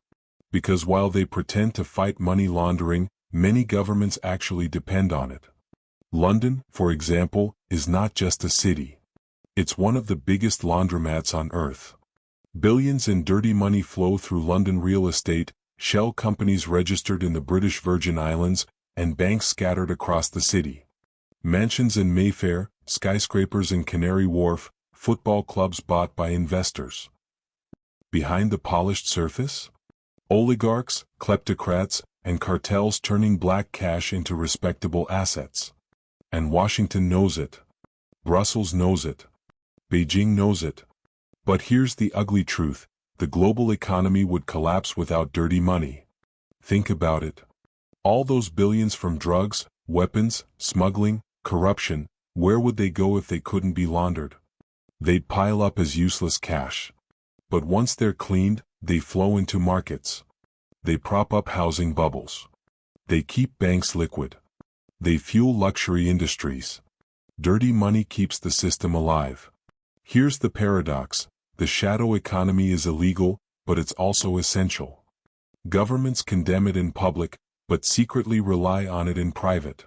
Because while they pretend to fight money laundering, many governments actually depend on it. London, for example, is not just a city. It's one of the biggest laundromats on earth. Billions in dirty money flow through London real estate, shell companies registered in the British Virgin Islands, and banks scattered across the city. Mansions in Mayfair, skyscrapers in Canary Wharf, football clubs bought by investors. Behind the polished surface? Oligarchs, kleptocrats, and cartels turning black cash into respectable assets. And Washington knows it. Brussels knows it. Beijing knows it. But here's the ugly truth: the global economy would collapse without dirty money. Think about it. All those billions from drugs, weapons, smuggling, corruption, where would they go if they couldn't be laundered? They'd pile up as useless cash. But once they're cleaned, they flow into markets. They prop up housing bubbles. They keep banks liquid. They fuel luxury industries. Dirty money keeps the system alive. Here's the paradox: the shadow economy is illegal, but it's also essential. Governments condemn it in public, but secretly rely on it in private.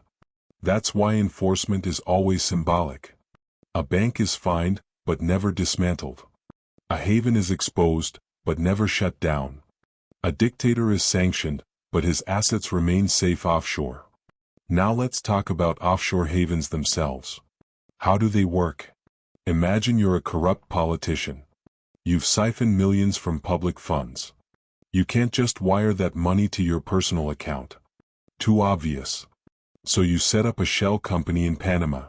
That's why enforcement is always symbolic. A bank is fined, but never dismantled. A haven is exposed, but never shut down. A dictator is sanctioned, but his assets remain safe offshore. Now let's talk about offshore havens themselves. How do they work? Imagine you're a corrupt politician. You've siphoned millions from public funds. You can't just wire that money to your personal account. Too obvious. So you set up a shell company in Panama.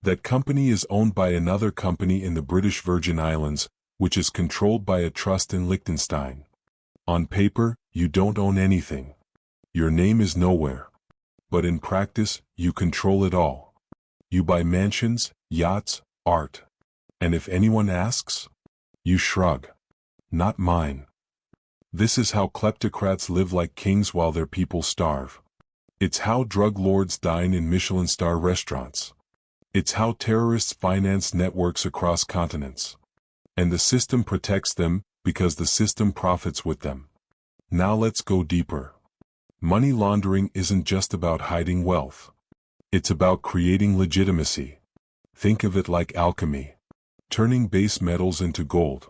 That company is owned by another company in the British Virgin Islands, which is controlled by a trust in Liechtenstein. On paper, you don't own anything. Your name is nowhere. But in practice, you control it all. You buy mansions, yachts, art. And if anyone asks, you shrug. Not mine. This is how kleptocrats live like kings while their people starve. It's how drug lords dine in Michelin-star restaurants. It's how terrorists finance networks across continents. And the system protects them, because the system profits with them. Now let's go deeper. Money laundering isn't just about hiding wealth. It's about creating legitimacy. Think of it like alchemy. Turning base metals into gold.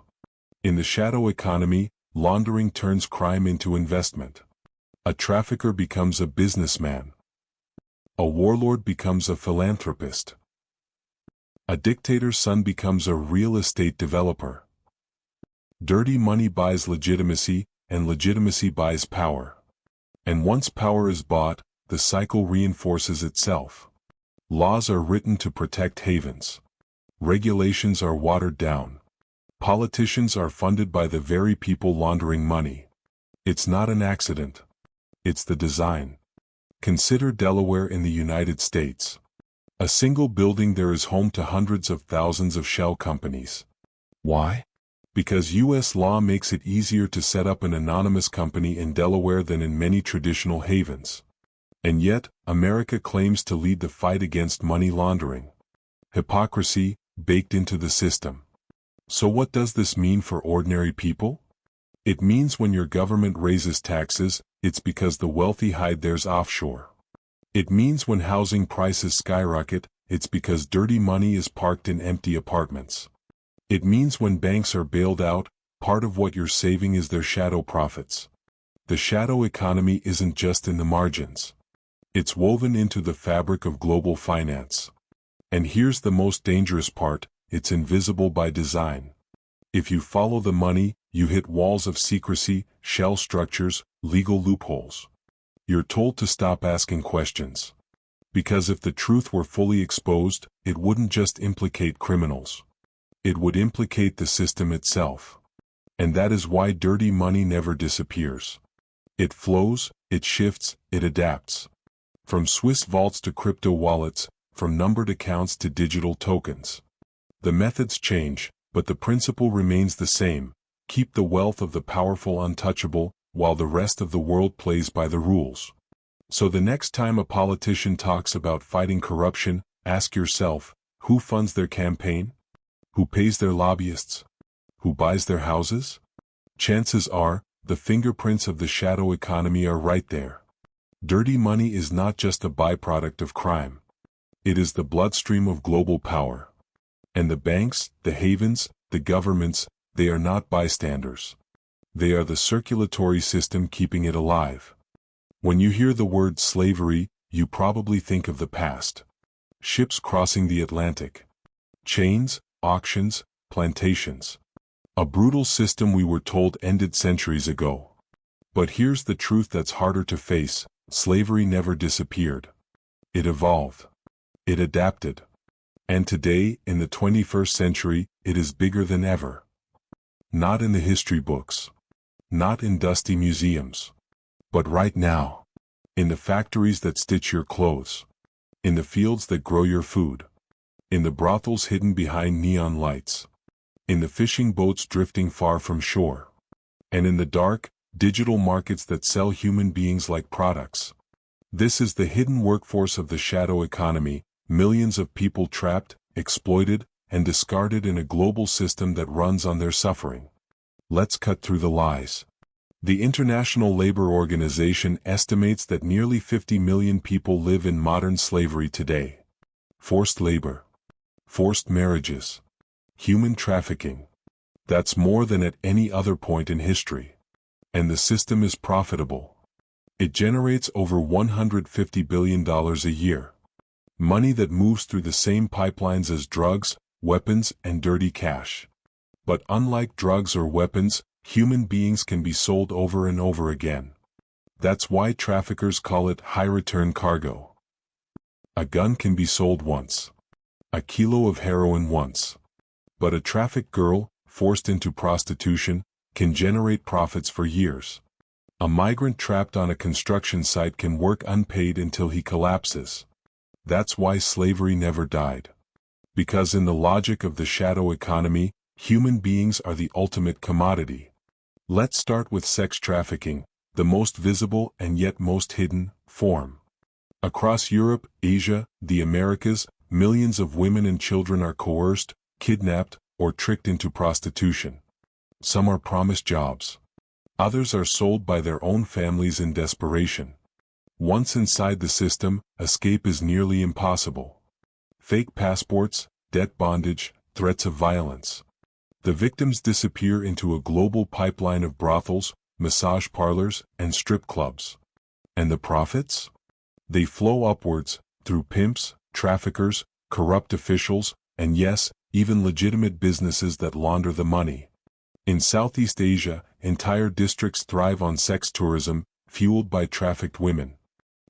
In the shadow economy, laundering turns crime into investment. A trafficker becomes a businessman. A warlord becomes a philanthropist. A dictator's son becomes a real estate developer. Dirty money buys legitimacy, and legitimacy buys power. And once power is bought, the cycle reinforces itself. Laws are written to protect havens. Regulations are watered down. Politicians are funded by the very people laundering money. It's not an accident. It's the design. Consider Delaware in the United States. A single building there is home to hundreds of thousands of shell companies. Why? Because U.S. law makes it easier to set up an anonymous company in Delaware than in many traditional havens. And yet, America claims to lead the fight against money laundering. Hypocrisy, baked into the system. So what does this mean for ordinary people? It means when your government raises taxes, it's because the wealthy hide theirs offshore. It means when housing prices skyrocket, it's because dirty money is parked in empty apartments. It means when banks are bailed out, part of what you're saving is their shadow profits. The shadow economy isn't just in the margins. It's woven into the fabric of global finance. And here's the most dangerous part: it's invisible by design. If you follow the money, you hit walls of secrecy, shell structures, legal loopholes. You're told to stop asking questions. Because if the truth were fully exposed, it wouldn't just implicate criminals. It would implicate the system itself. And that is why dirty money never disappears. It flows, it shifts, it adapts. From Swiss vaults to crypto wallets, from numbered accounts to digital tokens. The methods change, but the principle remains the same: keep the wealth of the powerful untouchable, while the rest of the world plays by the rules. So the next time a politician talks about fighting corruption, ask yourself, who funds their campaign? Who pays their lobbyists? Who buys their houses? Chances are, the fingerprints of the shadow economy are right there. Dirty money is not just a byproduct of crime. It is the bloodstream of global power. And the banks, the havens, the governments, they are not bystanders. They are the circulatory system keeping it alive. When you hear the word slavery, you probably think of the past. Ships crossing the Atlantic. Chains, auctions, plantations. A brutal system we were told ended centuries ago. But here's the truth that's harder to face: slavery never disappeared. It evolved. It adapted. And today, in the 21st century, it is bigger than ever. Not in the history books. Not in dusty museums. But right now. In the factories that stitch your clothes. In the fields that grow your food. In the brothels hidden behind neon lights. In the fishing boats drifting far from shore. And in the dark, digital markets that sell human beings like products. This is the hidden workforce of the shadow economy, millions of people trapped, exploited, and discarded in a global system that runs on their suffering. Let's cut through the lies. The International Labor Organization estimates that nearly 50 million people live in modern slavery today. Forced labor. Forced marriages. Human trafficking. That's more than at any other point in history. And the system is profitable. It generates over $150 billion a year. Money that moves through the same pipelines as drugs, weapons, and dirty cash. But unlike drugs or weapons, human beings can be sold over and over again. That's why traffickers call it high-return cargo. A gun can be sold once. A kilo of heroin once. But a trafficked girl, forced into prostitution, can generate profits for years. A migrant trapped on a construction site can work unpaid until he collapses. That's why slavery never died. Because in the logic of the shadow economy, human beings are the ultimate commodity. Let's start with sex trafficking, the most visible and yet most hidden form. Across Europe, Asia, the Americas, millions of women and children are coerced, kidnapped, or tricked into prostitution. Some are promised jobs. Others are sold by their own families in desperation. Once inside the system, escape is nearly impossible. Fake passports, debt bondage, threats of violence. The victims disappear into a global pipeline of brothels, massage parlors, and strip clubs. And the profits? They flow upwards, through pimps, traffickers, corrupt officials, and yes, even legitimate businesses that launder the money. In Southeast Asia, entire districts thrive on sex tourism, fueled by trafficked women.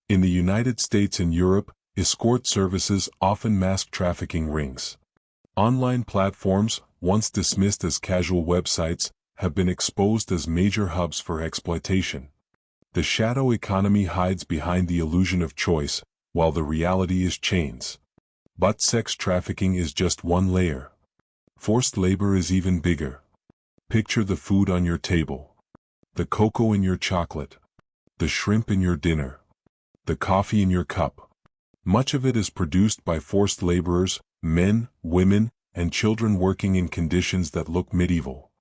In the United States and Europe, escort services often mask trafficking rings. Online platforms, once dismissed as casual websites, have been exposed as major hubs for exploitation. The shadow economy hides behind the illusion of choice, while the reality is chains. But sex trafficking is just one layer. Forced labor is even bigger. Picture the food on your table. The cocoa in your chocolate. The shrimp in your dinner. The coffee in your cup. Much of it is produced by forced laborers, men, women, and children working in conditions that look medieval.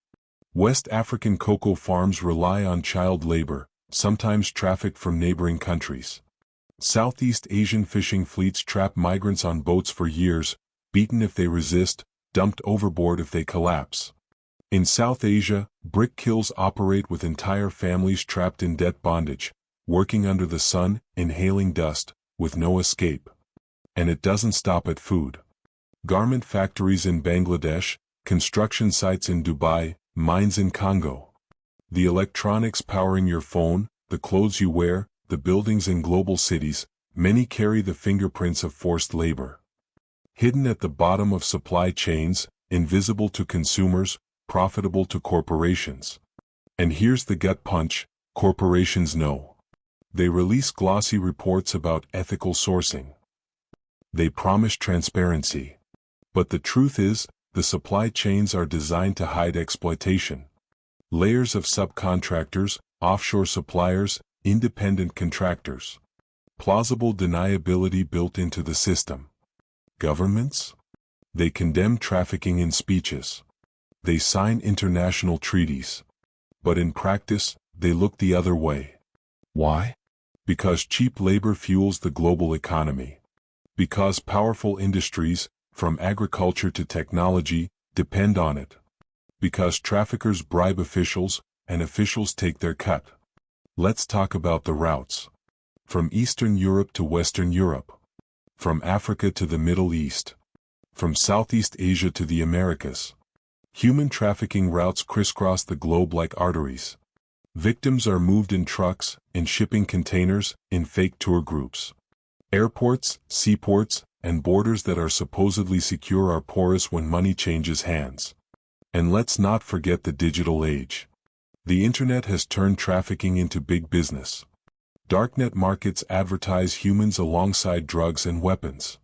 West African cocoa farms rely on child labor, sometimes trafficked from neighboring countries. Southeast Asian fishing fleets trap migrants on boats for years, beaten if they resist, dumped overboard if they collapse. In South Asia, brick kilns operate with entire families trapped in debt bondage, working under the sun, inhaling dust, with no escape. And it doesn't stop at food. Garment factories in Bangladesh, construction sites in Dubai, mines in Congo. The electronics powering your phone, the clothes you wear, the buildings in global cities, many carry the fingerprints of forced labor. Hidden at the bottom of supply chains, invisible to consumers, profitable to corporations. And here's the gut punch: corporations know. They release glossy reports about ethical sourcing. They promise transparency. But the truth is, the supply chains are designed to hide exploitation. Layers of subcontractors, offshore suppliers, independent contractors. Plausible deniability built into the system. Governments? They condemn trafficking in speeches. They sign international treaties. But in practice, they look the other way. Why? Because cheap labor fuels the global economy. Because powerful industries, from agriculture to technology, depend on it. Because traffickers bribe officials, and officials take their cut. Let's talk about the routes. From Eastern Europe to Western Europe. From Africa to the Middle East. From Southeast Asia to the Americas. Human trafficking routes crisscross the globe like arteries. Victims are moved in trucks, in shipping containers, in fake tour groups. Airports, seaports, and borders that are supposedly secure are porous when money changes hands. And let's not forget the digital age. The internet has turned trafficking into big business. Darknet markets advertise humans alongside drugs and weapons.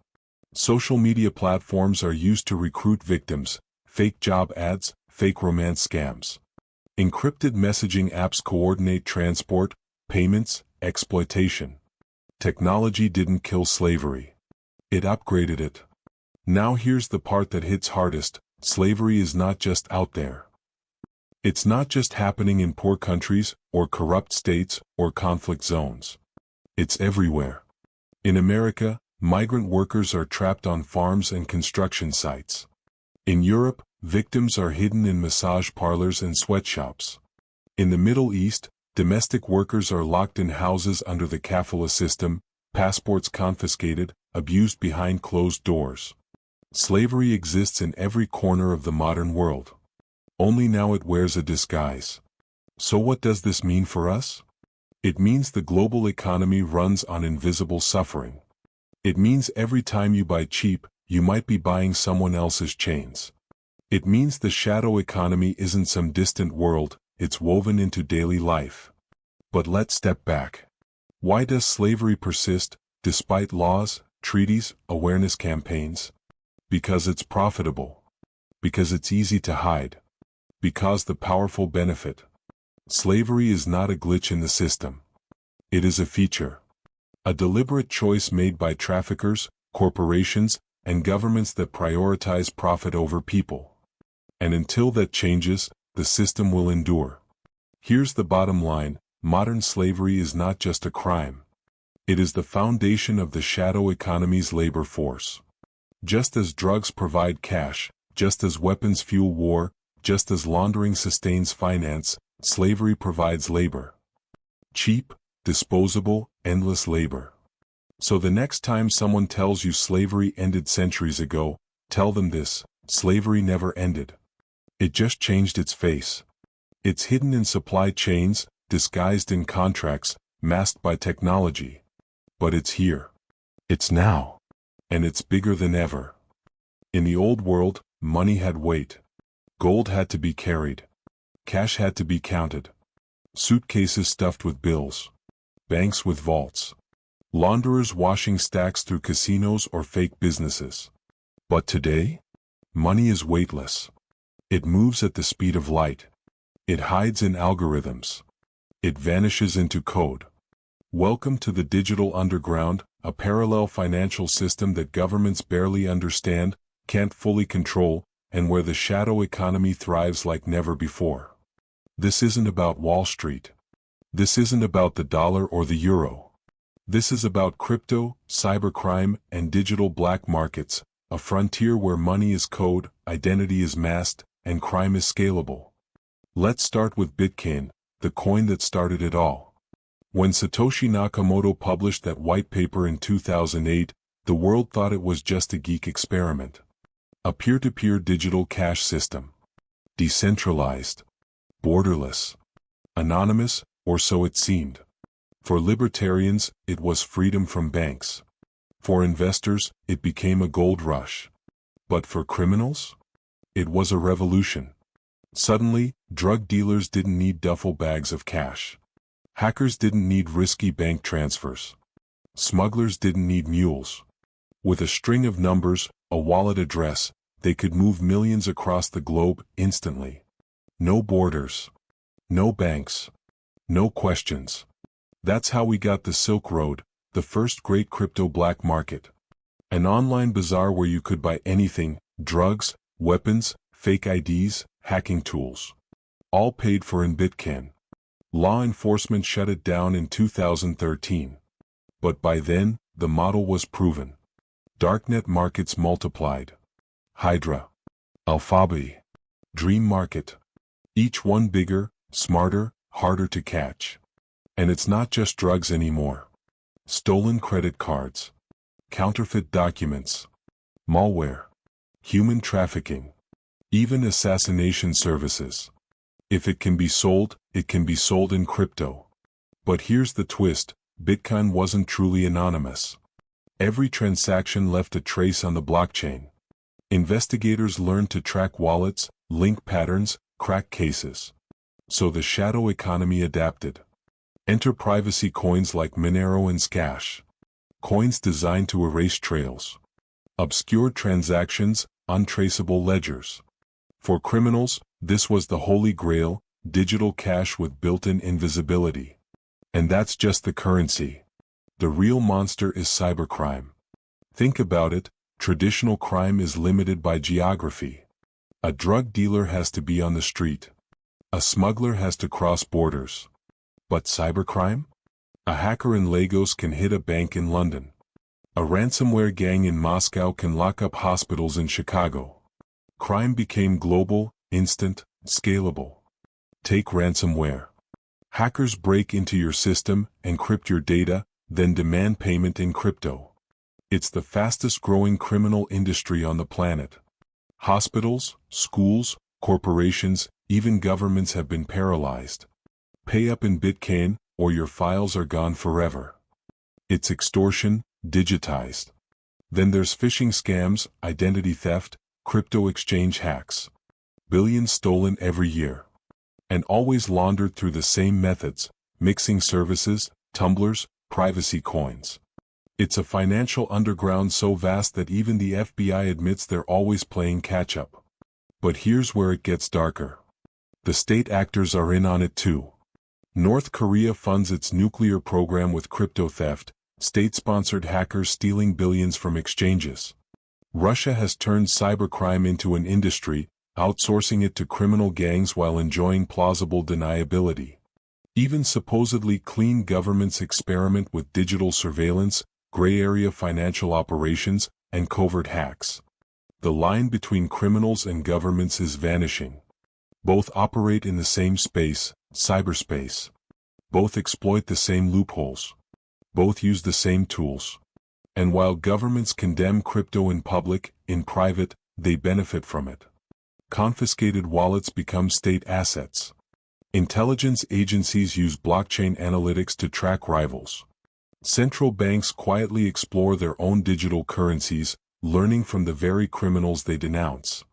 Social media platforms are used to recruit victims, fake job ads, fake romance scams. Encrypted messaging apps coordinate transport, payments, exploitation. Technology didn't kill slavery. It upgraded it. Now here's the part that hits hardest: slavery is not just out there. It's not just happening in poor countries, or corrupt states, or conflict zones. It's everywhere. In America, migrant workers are trapped on farms and construction sites. In Europe, victims are hidden in massage parlors and sweatshops. In the Middle East, domestic workers are locked in houses under the kafala system, passports confiscated, abused behind closed doors. Slavery exists in every corner of the modern world. Only now it wears a disguise. So what does this mean for us? It means the global economy runs on invisible suffering. It means every time you buy cheap, you might be buying someone else's chains. It means the shadow economy isn't some distant world, it's woven into daily life. But let's step back. Why does slavery persist, despite laws, treaties, awareness campaigns? Because it's profitable. Because it's easy to hide. Because the powerful benefit. Slavery is not a glitch in the system. It is a feature. A deliberate choice made by traffickers, corporations, and governments that prioritize profit over people. And until that changes, the system will endure. Here's the bottom line: modern slavery is not just a crime. It is the foundation of the shadow economy's labor force. Just as drugs provide cash, just as weapons fuel war, just as laundering sustains finance, slavery provides labor. Cheap, disposable, endless labor. So the next time someone tells you slavery ended centuries ago, tell them this: slavery never ended. It just changed its face. It's hidden in supply chains, disguised in contracts, masked by technology. But it's here. It's now. And it's bigger than ever. In the old world, money had weight. Gold had to be carried. Cash had to be counted. Suitcases stuffed with bills. Banks with vaults. Launderers washing stacks through casinos or fake businesses. But today, money is weightless. It moves at the speed of light. It hides in algorithms. It vanishes into code. Welcome to the digital underground, a parallel financial system that governments barely understand, can't fully control, and where the shadow economy thrives like never before. This isn't about Wall Street. This isn't about the dollar or the euro. This is about crypto, cybercrime, and digital black markets, a frontier where money is code, identity is masked, and crime is scalable. Let's start with Bitcoin, the coin that started it all. When Satoshi Nakamoto published that white paper in 2008, the world thought it was just a geek experiment. A peer-to-peer digital cash system. Decentralized. Borderless. Anonymous, or so it seemed. For libertarians, it was freedom from banks. For investors, it became a gold rush. But for criminals? It was a revolution. Suddenly, drug dealers didn't need duffel bags of cash. Hackers didn't need risky bank transfers. Smugglers didn't need mules. With a string of numbers, a wallet address, they could move millions across the globe instantly. No borders. No banks. No questions. That's how we got the Silk Road, the first great crypto black market. An online bazaar where you could buy anything: drugs, weapons, fake IDs, hacking tools. All paid for in Bitcoin. Law enforcement shut it down in 2013. But by then, the model was proven. Darknet markets multiplied. Hydra, Alphabet, Dream Market. Each one bigger, smarter, harder to catch. And it's not just drugs anymore. Stolen credit cards, counterfeit documents, malware, human trafficking, even assassination services. If it can be sold, it can be sold in crypto. But here's the twist: Bitcoin wasn't truly anonymous. Every transaction left a trace on the blockchain. Investigators learned to track wallets, link patterns, crack cases. So the shadow economy adapted. Enter privacy coins like Monero and Scash. Coins designed to erase trails. Obscure transactions, untraceable ledgers. For criminals, this was the holy grail: digital cash with built-in invisibility. And that's just the currency. The real monster is cybercrime. Think about it: traditional crime is limited by geography. A drug dealer has to be on the street. A smuggler has to cross borders. But cybercrime? A hacker in Lagos can hit a bank in London. A ransomware gang in Moscow can lock up hospitals in Chicago. Crime became global, instant, scalable. Take ransomware. Hackers break into your system, encrypt your data, then demand payment in crypto. It's the fastest growing criminal industry on the planet. Hospitals, schools, corporations, even governments have been paralyzed. Pay up in Bitcoin, or your files are gone forever. It's extortion, digitized. Then there's phishing scams, identity theft, crypto exchange hacks. Billions stolen every year. And always laundered through the same methods: mixing services, tumblers, privacy coins. It's a financial underground so vast that even the FBI admits they're always playing catch-up. But here's where it gets darker. The state actors are in on it too. North Korea funds its nuclear program with crypto theft, state-sponsored hackers stealing billions from exchanges. Russia has turned cybercrime into an industry, outsourcing it to criminal gangs while enjoying plausible deniability. Even supposedly clean governments experiment with digital surveillance, gray-area financial operations, and covert hacks. The line between criminals and governments is vanishing. Both operate in the same space, cyberspace. Both exploit the same loopholes. Both use the same tools. And while governments condemn crypto in public, in private, they benefit from it. Confiscated wallets become state assets. Intelligence agencies use blockchain analytics to track rivals. Central banks quietly explore their own digital currencies, learning from the very criminals they denounce.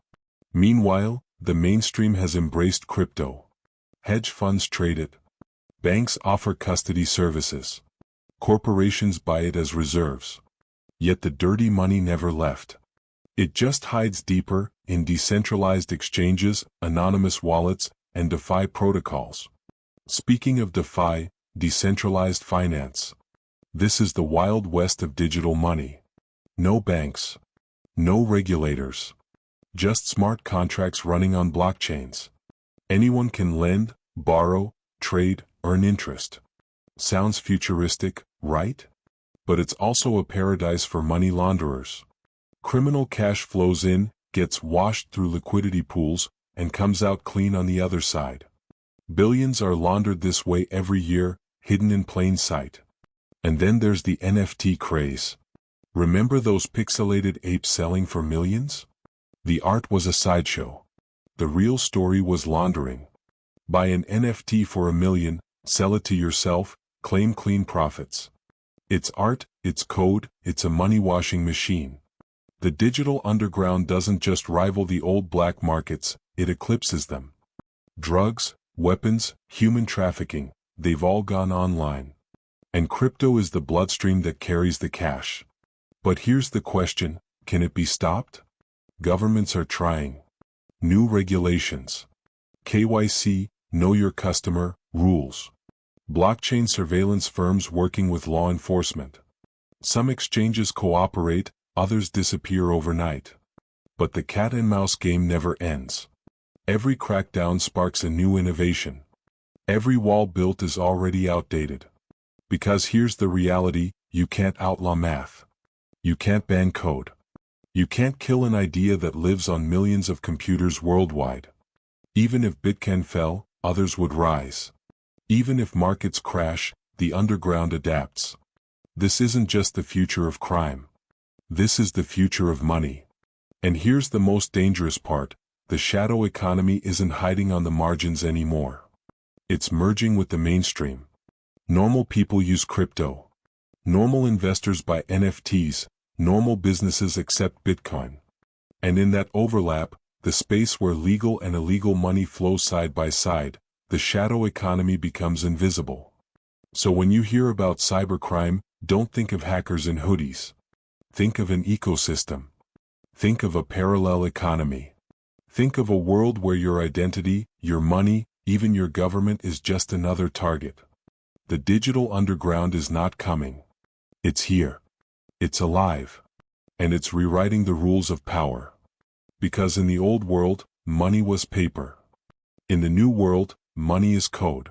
Meanwhile, the mainstream has embraced crypto. Hedge funds trade it. Banks offer custody services. Corporations buy it as reserves. Yet the dirty money never left. It just hides deeper, in decentralized exchanges, anonymous wallets, and DeFi protocols. Speaking of DeFi, decentralized finance. This is the Wild West of digital money. No banks. No regulators. Just smart contracts running on blockchains. Anyone can lend, borrow, trade, earn interest. Sounds futuristic, right? But it's also a paradise for money launderers. Criminal cash flows in, gets washed through liquidity pools, and comes out clean on the other side. Billions are laundered this way every year, hidden in plain sight. And then there's the NFT craze. Remember those pixelated apes selling for millions? The art was a sideshow. The real story was laundering. Buy an NFT for $1 million, sell it to yourself, claim clean profits. It's art, it's code, it's a money-washing machine. The digital underground doesn't just rival the old black markets, it eclipses them. Drugs, weapons, human trafficking, they've all gone online. And crypto is the bloodstream that carries the cash. But here's the question: can it be stopped? Governments are trying. New regulations. KYC, know your customer, rules. Blockchain surveillance firms working with law enforcement. Some exchanges cooperate, others disappear overnight. But the cat-and-mouse game never ends. Every crackdown sparks a new innovation. Every wall built is already outdated. Because here's the reality: you can't outlaw math. You can't ban code. You can't kill an idea that lives on millions of computers worldwide. Even if Bitcoin fell, others would rise. Even if markets crash, the underground adapts. This isn't just the future of crime. This is the future of money. And here's the most dangerous part: the shadow economy isn't hiding on the margins anymore. It's merging with the mainstream. Normal people use crypto. Normal investors buy NFTs. Normal businesses accept Bitcoin. And in that overlap, the space where legal and illegal money flows side by side, the shadow economy becomes invisible. So when you hear about cybercrime, don't think of hackers in hoodies. Think of an ecosystem. Think of a parallel economy. Think of a world where your identity, your money, even your government is just another target. The digital underground is not coming. It's here. It's alive. And it's rewriting the rules of power. Because in the old world, money was paper. In the new world, money is code.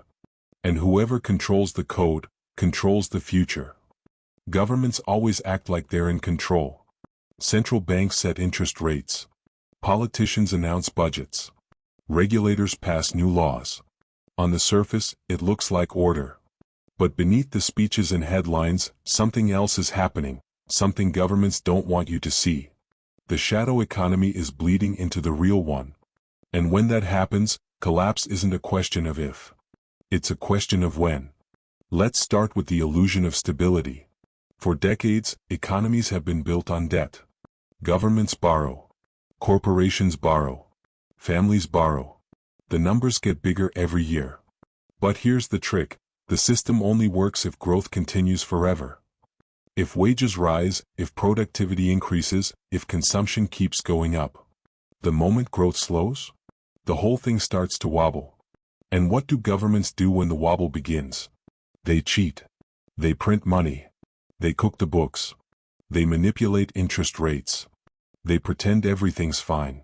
And whoever controls the code, controls the future. Governments always act like they're in control. Central banks set interest rates. Politicians announce budgets. Regulators pass new laws. On the surface, it looks like order. But beneath the speeches and headlines, something else is happening, something governments don't want you to see. The shadow economy is bleeding into the real one. And when that happens, collapse isn't a question of if. It's a question of when. Let's start with the illusion of stability. For decades, economies have been built on debt. Governments borrow. Corporations borrow. Families borrow. The numbers get bigger every year. But here's the trick: the system only works if growth continues forever. If wages rise, if productivity increases, if consumption keeps going up. The moment growth slows, the whole thing starts to wobble. And what do governments do when the wobble begins? They cheat. They print money. They cook the books. They manipulate interest rates. They pretend everything's fine.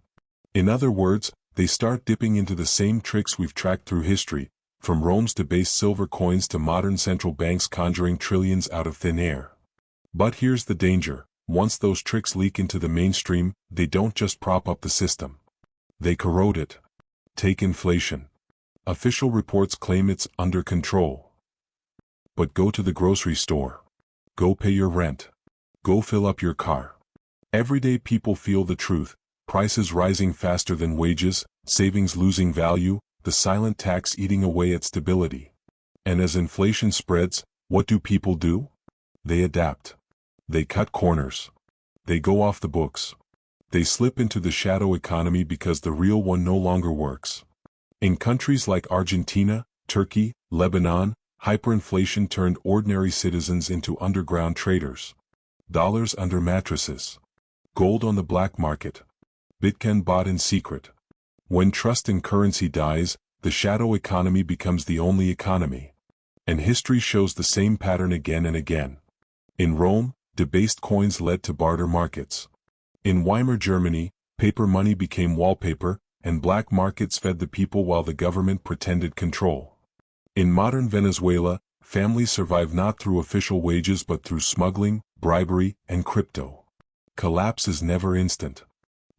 In other words, they start dipping into the same tricks we've tracked through history, from Rome's debased silver coins to modern central banks conjuring trillions out of thin air. But here's the danger: once those tricks leak into the mainstream, they don't just prop up the system. They corrode it. Take inflation. Official reports claim it's under control. But go to the grocery store. Go pay your rent. Go fill up your car. Everyday people feel the truth: prices rising faster than wages, savings losing value, the silent tax eating away at stability. And as inflation spreads, what do people do? They adapt. They cut corners. They go off the books. They slip into the shadow economy because the real one no longer works. In countries like Argentina, Turkey, Lebanon, hyperinflation turned ordinary citizens into underground traders. Dollars under mattresses. Gold on the black market. Bitcoin bought in secret. When trust in currency dies, the shadow economy becomes the only economy. And history shows the same pattern again and again. In Rome, debased coins led to barter markets. In Weimar Germany, paper money became wallpaper, and black markets fed the people while the government pretended control. In modern Venezuela, families survive not through official wages but through smuggling, bribery, and crypto. Collapse is never instant.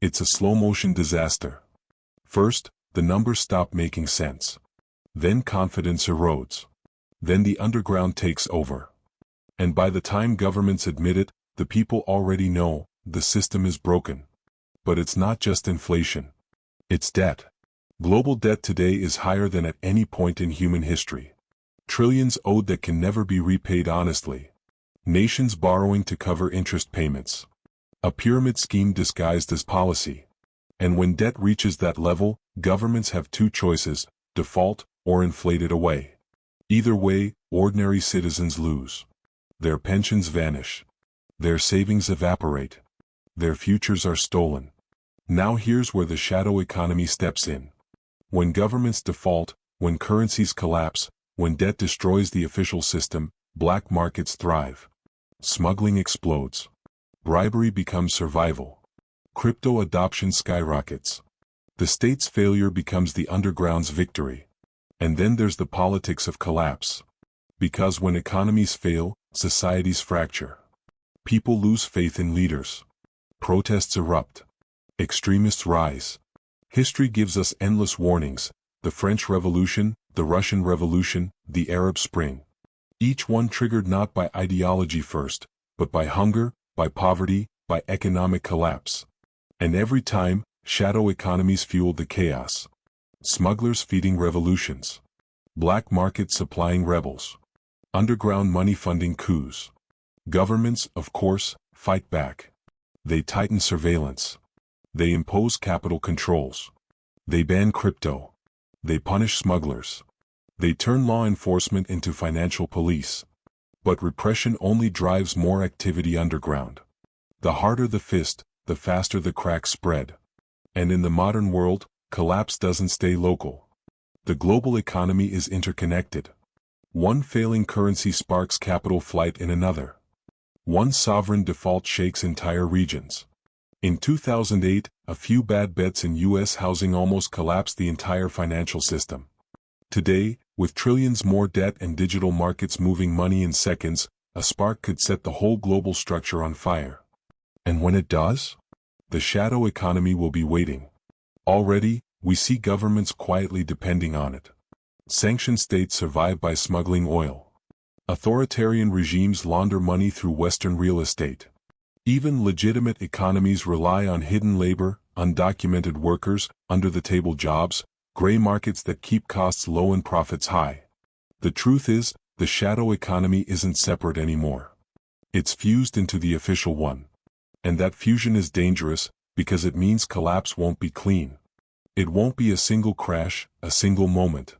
It's a slow-motion disaster. First, the numbers stop making sense. Then confidence erodes. Then the underground takes over. And by the time governments admit it, the people already know the system is broken. But it's not just inflation. It's debt. Global debt today is higher than at any point in human history. Trillions owed that can never be repaid honestly. Nations borrowing to cover interest payments. A pyramid scheme disguised as policy. And when debt reaches that level, governments have two choices: default or inflate it away. Either way, ordinary citizens lose. Their pensions vanish. Their savings evaporate. Their futures are stolen. Now here's where the shadow economy steps in. When governments default, when currencies collapse, when debt destroys the official system, black markets thrive. Smuggling explodes. Bribery becomes survival. Crypto adoption skyrockets. The state's failure becomes the underground's victory. And then there's the politics of collapse. Because when economies fail, societies fracture. People lose faith in leaders. Protests erupt. Extremists rise. History gives us endless warnings: the French Revolution, the Russian Revolution, the Arab Spring. Each one triggered not by ideology first, but by hunger, by poverty, by economic collapse. And every time, shadow economies fueled the chaos. Smugglers feeding revolutions. Black markets supplying rebels. Underground money funding coups. Governments, of course, fight back. They tighten surveillance. They impose capital controls. They ban crypto. They punish smugglers. They turn law enforcement into financial police. But repression only drives more activity underground. The harder the fist, the faster the cracks spread. And in the modern world, collapse doesn't stay local. The global economy is interconnected. One failing currency sparks capital flight in another. One sovereign default shakes entire regions. In 2008, a few bad bets in U.S. housing almost collapsed the entire financial system. Today, with trillions more debt and digital markets moving money in seconds, a spark could set the whole global structure on fire. And when it does, the shadow economy will be waiting. Already, we see governments quietly depending on it. Sanctioned states survive by smuggling oil. Authoritarian regimes launder money through Western real estate. Even legitimate economies rely on hidden labor, undocumented workers, under-the-table jobs, gray markets that keep costs low and profits high. The truth is, the shadow economy isn't separate anymore. It's fused into the official one. And that fusion is dangerous, because it means collapse won't be clean. It won't be a single crash, a single moment.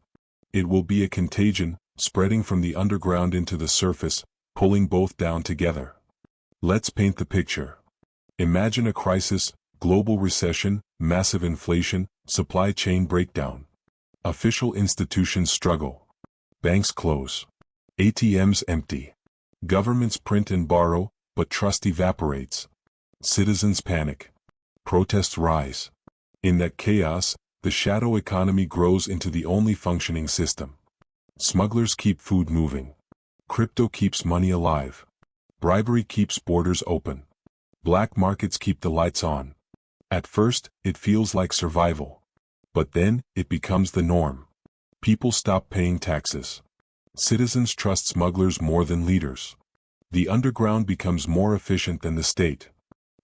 It will be a contagion, spreading from the underground into the surface, pulling both down together. Let's paint the picture. Imagine a crisis: global recession, massive inflation, supply chain breakdown. Official institutions struggle. Banks close. ATMs empty. Governments print and borrow, but trust evaporates. Citizens panic. Protests rise. In that chaos, the shadow economy grows into the only functioning system. Smugglers keep food moving. Crypto keeps money alive. Bribery keeps borders open. Black markets keep the lights on. At first, it feels like survival. But then, it becomes the norm. People stop paying taxes. Citizens trust smugglers more than leaders. The underground becomes more efficient than the state.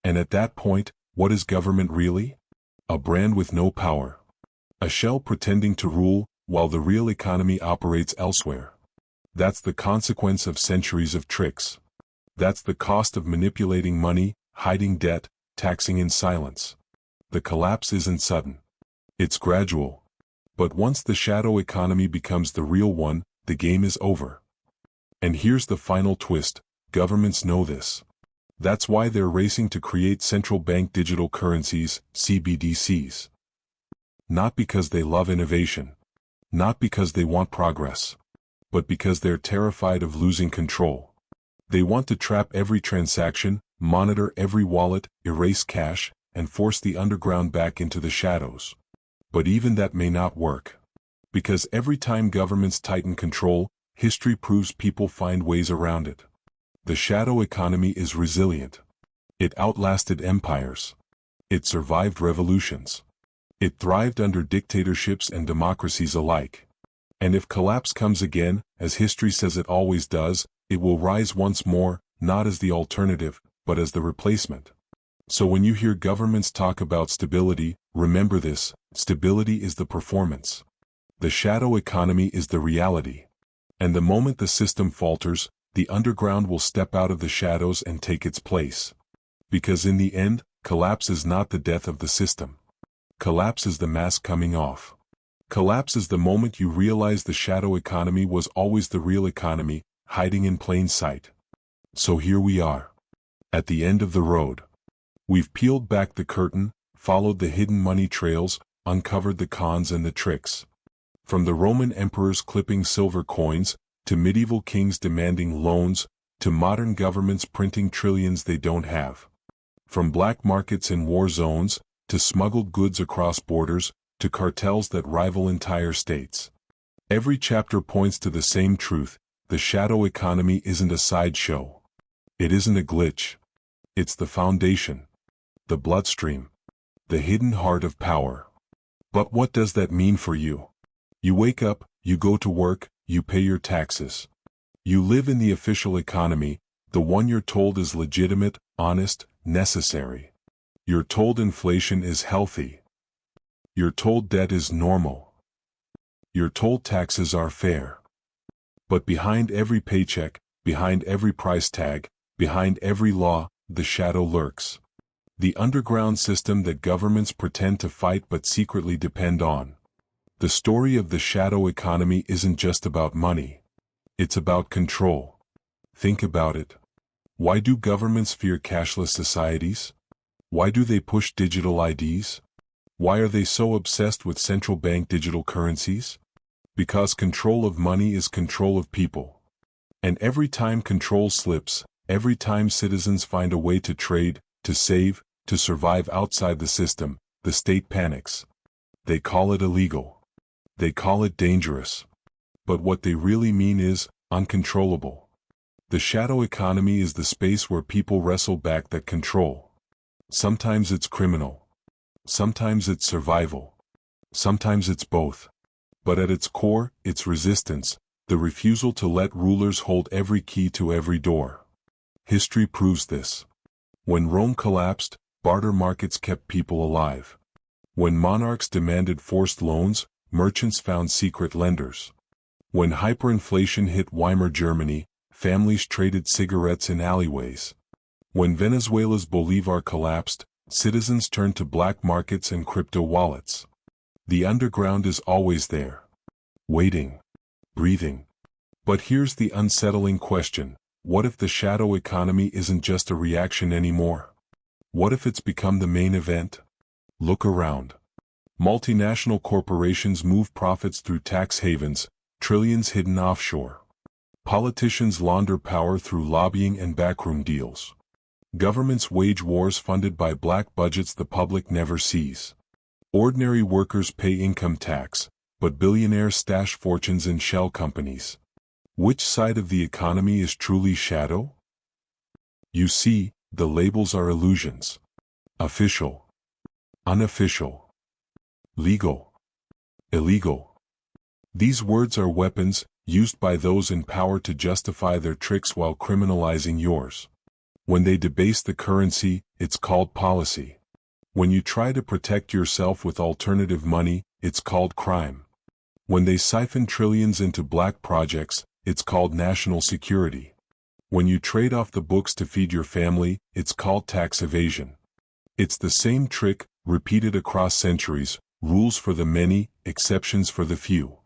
And at that point, what is government really? A brand with no power. A shell pretending to rule, while the real economy operates elsewhere. That's the consequence of centuries of tricks. That's the cost of manipulating money, hiding debt, taxing in silence. The collapse isn't sudden. It's gradual. But once the shadow economy becomes the real one, the game is over. And here's the final twist: governments know this. That's why they're racing to create central bank digital currencies, CBDCs. Not because they love innovation. Not because they want progress. But because they're terrified of losing control. They want to trap every transaction, monitor every wallet, erase cash, and force the underground back into the shadows. But even that may not work. Because every time governments tighten control, history proves people find ways around it. The shadow economy is resilient. It outlasted empires. It survived revolutions. It thrived under dictatorships and democracies alike. And if collapse comes again, as history says it always does, it will rise once more, not as the alternative, but as the replacement. So when you hear governments talk about stability, remember this: stability is the performance. The shadow economy is the reality. And the moment the system falters, the underground will step out of the shadows and take its place. Because in the end, collapse is not the death of the system. Collapse is the mask coming off. Collapse is the moment you realize the shadow economy was always the real economy, hiding in plain sight. So here we are. At the end of the road. We've peeled back the curtain, followed the hidden money trails, uncovered the cons and the tricks. From the Roman emperors clipping silver coins, to medieval kings demanding loans, to modern governments printing trillions they don't have. From black markets in war zones, to smuggled goods across borders, to cartels that rival entire states. Every chapter points to the same truth: the shadow economy isn't a sideshow. It isn't a glitch. It's the foundation, the bloodstream, the hidden heart of power. But what does that mean for you? You wake up, you go to work, you pay your taxes. You live in the official economy, the one you're told is legitimate, honest, necessary. You're told inflation is healthy. You're told debt is normal. You're told taxes are fair. But behind every paycheck, behind every price tag, behind every law, the shadow lurks. The underground system that governments pretend to fight but secretly depend on. The story of the shadow economy isn't just about money. It's about control. Think about it. Why do governments fear cashless societies? Why do they push digital IDs? Why are they so obsessed with central bank digital currencies? Because control of money is control of people. And every time control slips, every time citizens find a way to trade, to save, to survive outside the system, the state panics. They call it illegal. They call it dangerous. But what they really mean is uncontrollable. The shadow economy is the space where people wrestle back that control. Sometimes it's criminal. Sometimes it's survival. Sometimes it's both. But at its core, it's resistance, the refusal to let rulers hold every key to every door. History proves this. When Rome collapsed, barter markets kept people alive. When monarchs demanded forced loans, merchants found secret lenders. When hyperinflation hit Weimar Germany, families traded cigarettes in alleyways. When Venezuela's Bolivar collapsed, citizens turned to black markets and crypto wallets. The underground is always there. Waiting. Breathing. But here's the unsettling question: what if the shadow economy isn't just a reaction anymore? What if it's become the main event? Look around. Multinational corporations move profits through tax havens, trillions hidden offshore. Politicians launder power through lobbying and backroom deals. Governments wage wars funded by black budgets the public never sees. Ordinary workers pay income tax, but billionaires stash fortunes in shell companies. Which side of the economy is truly shadow? You see, the labels are illusions. Official. Unofficial. Legal. Illegal. These words are weapons, used by those in power to justify their tricks while criminalizing yours. When they debase the currency, it's called policy. When you try to protect yourself with alternative money, it's called crime. When they siphon trillions into black projects, it's called national security. When you trade off the books to feed your family, it's called tax evasion. It's the same trick, repeated across centuries: rules for the many, exceptions for the few.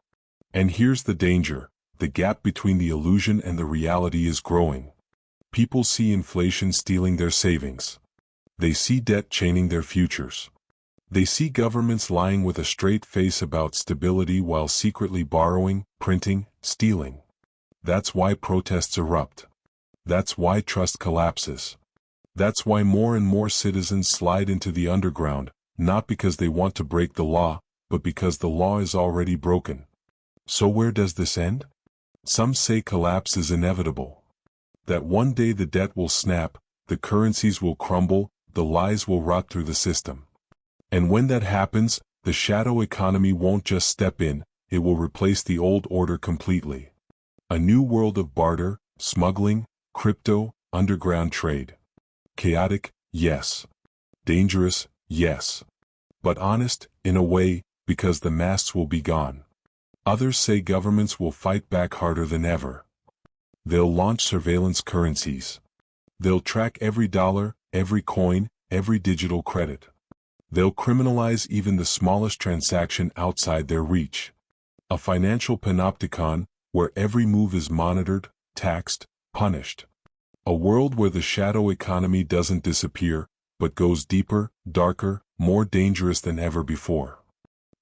And here's the danger: the gap between the illusion and the reality is growing. People see inflation stealing their savings. They see debt chaining their futures. They see governments lying with a straight face about stability while secretly borrowing, printing, stealing. That's why protests erupt. That's why trust collapses. That's why more and more citizens slide into the underground, not because they want to break the law, but because the law is already broken. So where does this end? Some say collapse is inevitable. That one day the debt will snap, the currencies will crumble, the lies will rot through the system. And when that happens, the shadow economy won't just step in, it will replace the old order completely. A new world of barter, smuggling, crypto, underground trade. Chaotic, yes. Dangerous, yes. But honest, in a way, because the masks will be gone. Others say governments will fight back harder than ever. They'll launch surveillance currencies. They'll track every dollar, every coin, every digital credit. They'll criminalize even the smallest transaction outside their reach. A financial panopticon, where every move is monitored, taxed, punished. A world where the shadow economy doesn't disappear, but goes deeper, darker, more dangerous than ever before.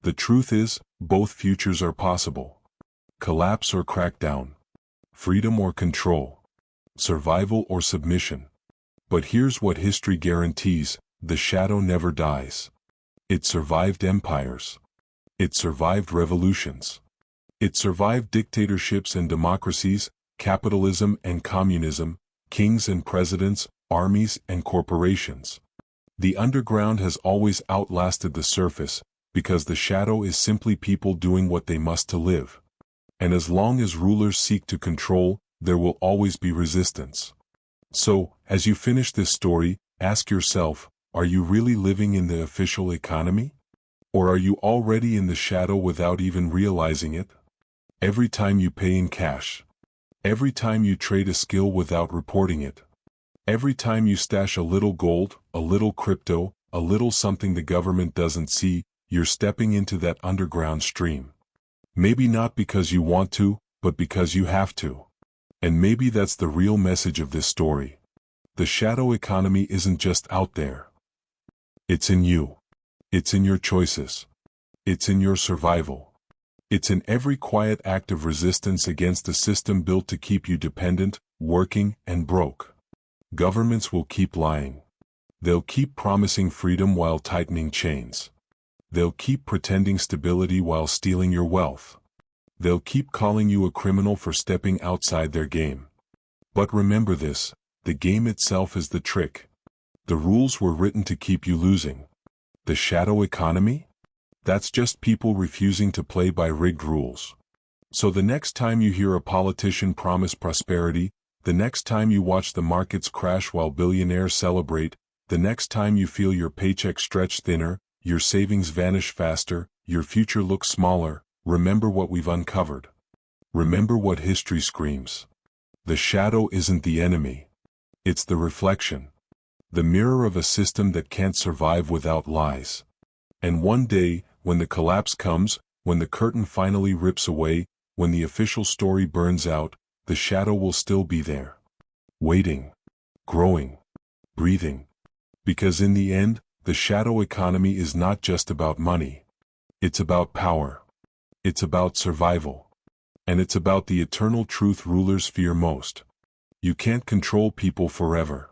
The truth is, both futures are possible. Collapse or crackdown. Freedom or control. survival or submission. But here's what history guarantees: the shadow never dies. It survived empires. It survived revolutions. It survived dictatorships and democracies, capitalism and communism, kings and presidents, armies and corporations. The underground has always outlasted the surface, because the shadow is simply people doing what they must to live. And as long as rulers seek to control, there will always be resistance. So, as you finish this story, ask yourself, are you really living in the official economy? Or are you already in the shadow without even realizing it? Every time you pay in cash. Every time you trade a skill without reporting it. Every time you stash a little gold, a little crypto, a little something the government doesn't see, you're stepping into that underground stream. Maybe not because you want to, but because you have to. And maybe that's the real message of this story. The shadow economy isn't just out there. It's in you. It's in your choices. It's in your survival. It's in every quiet act of resistance against a system built to keep you dependent, working, and broke. Governments will keep lying. They'll keep promising freedom while tightening chains. They'll keep pretending stability while stealing your wealth. They'll keep calling you a criminal for stepping outside their game. But remember this: the game itself is the trick. The rules were written to keep you losing. The shadow economy? That's just people refusing to play by rigged rules. So the next time you hear a politician promise prosperity, the next time you watch the markets crash while billionaires celebrate, the next time you feel your paycheck stretch thinner, your savings vanish faster, your future looks smaller, remember what we've uncovered. Remember what history screams. The shadow isn't the enemy. It's the reflection. The mirror of a system that can't survive without lies. And one day, when the collapse comes, when the curtain finally rips away, when the official story burns out, the shadow will still be there. Waiting. Growing. Breathing. Because in the end, the shadow economy is not just about money. It's about power. It's about survival. And it's about the eternal truth rulers fear most. You can't control people forever.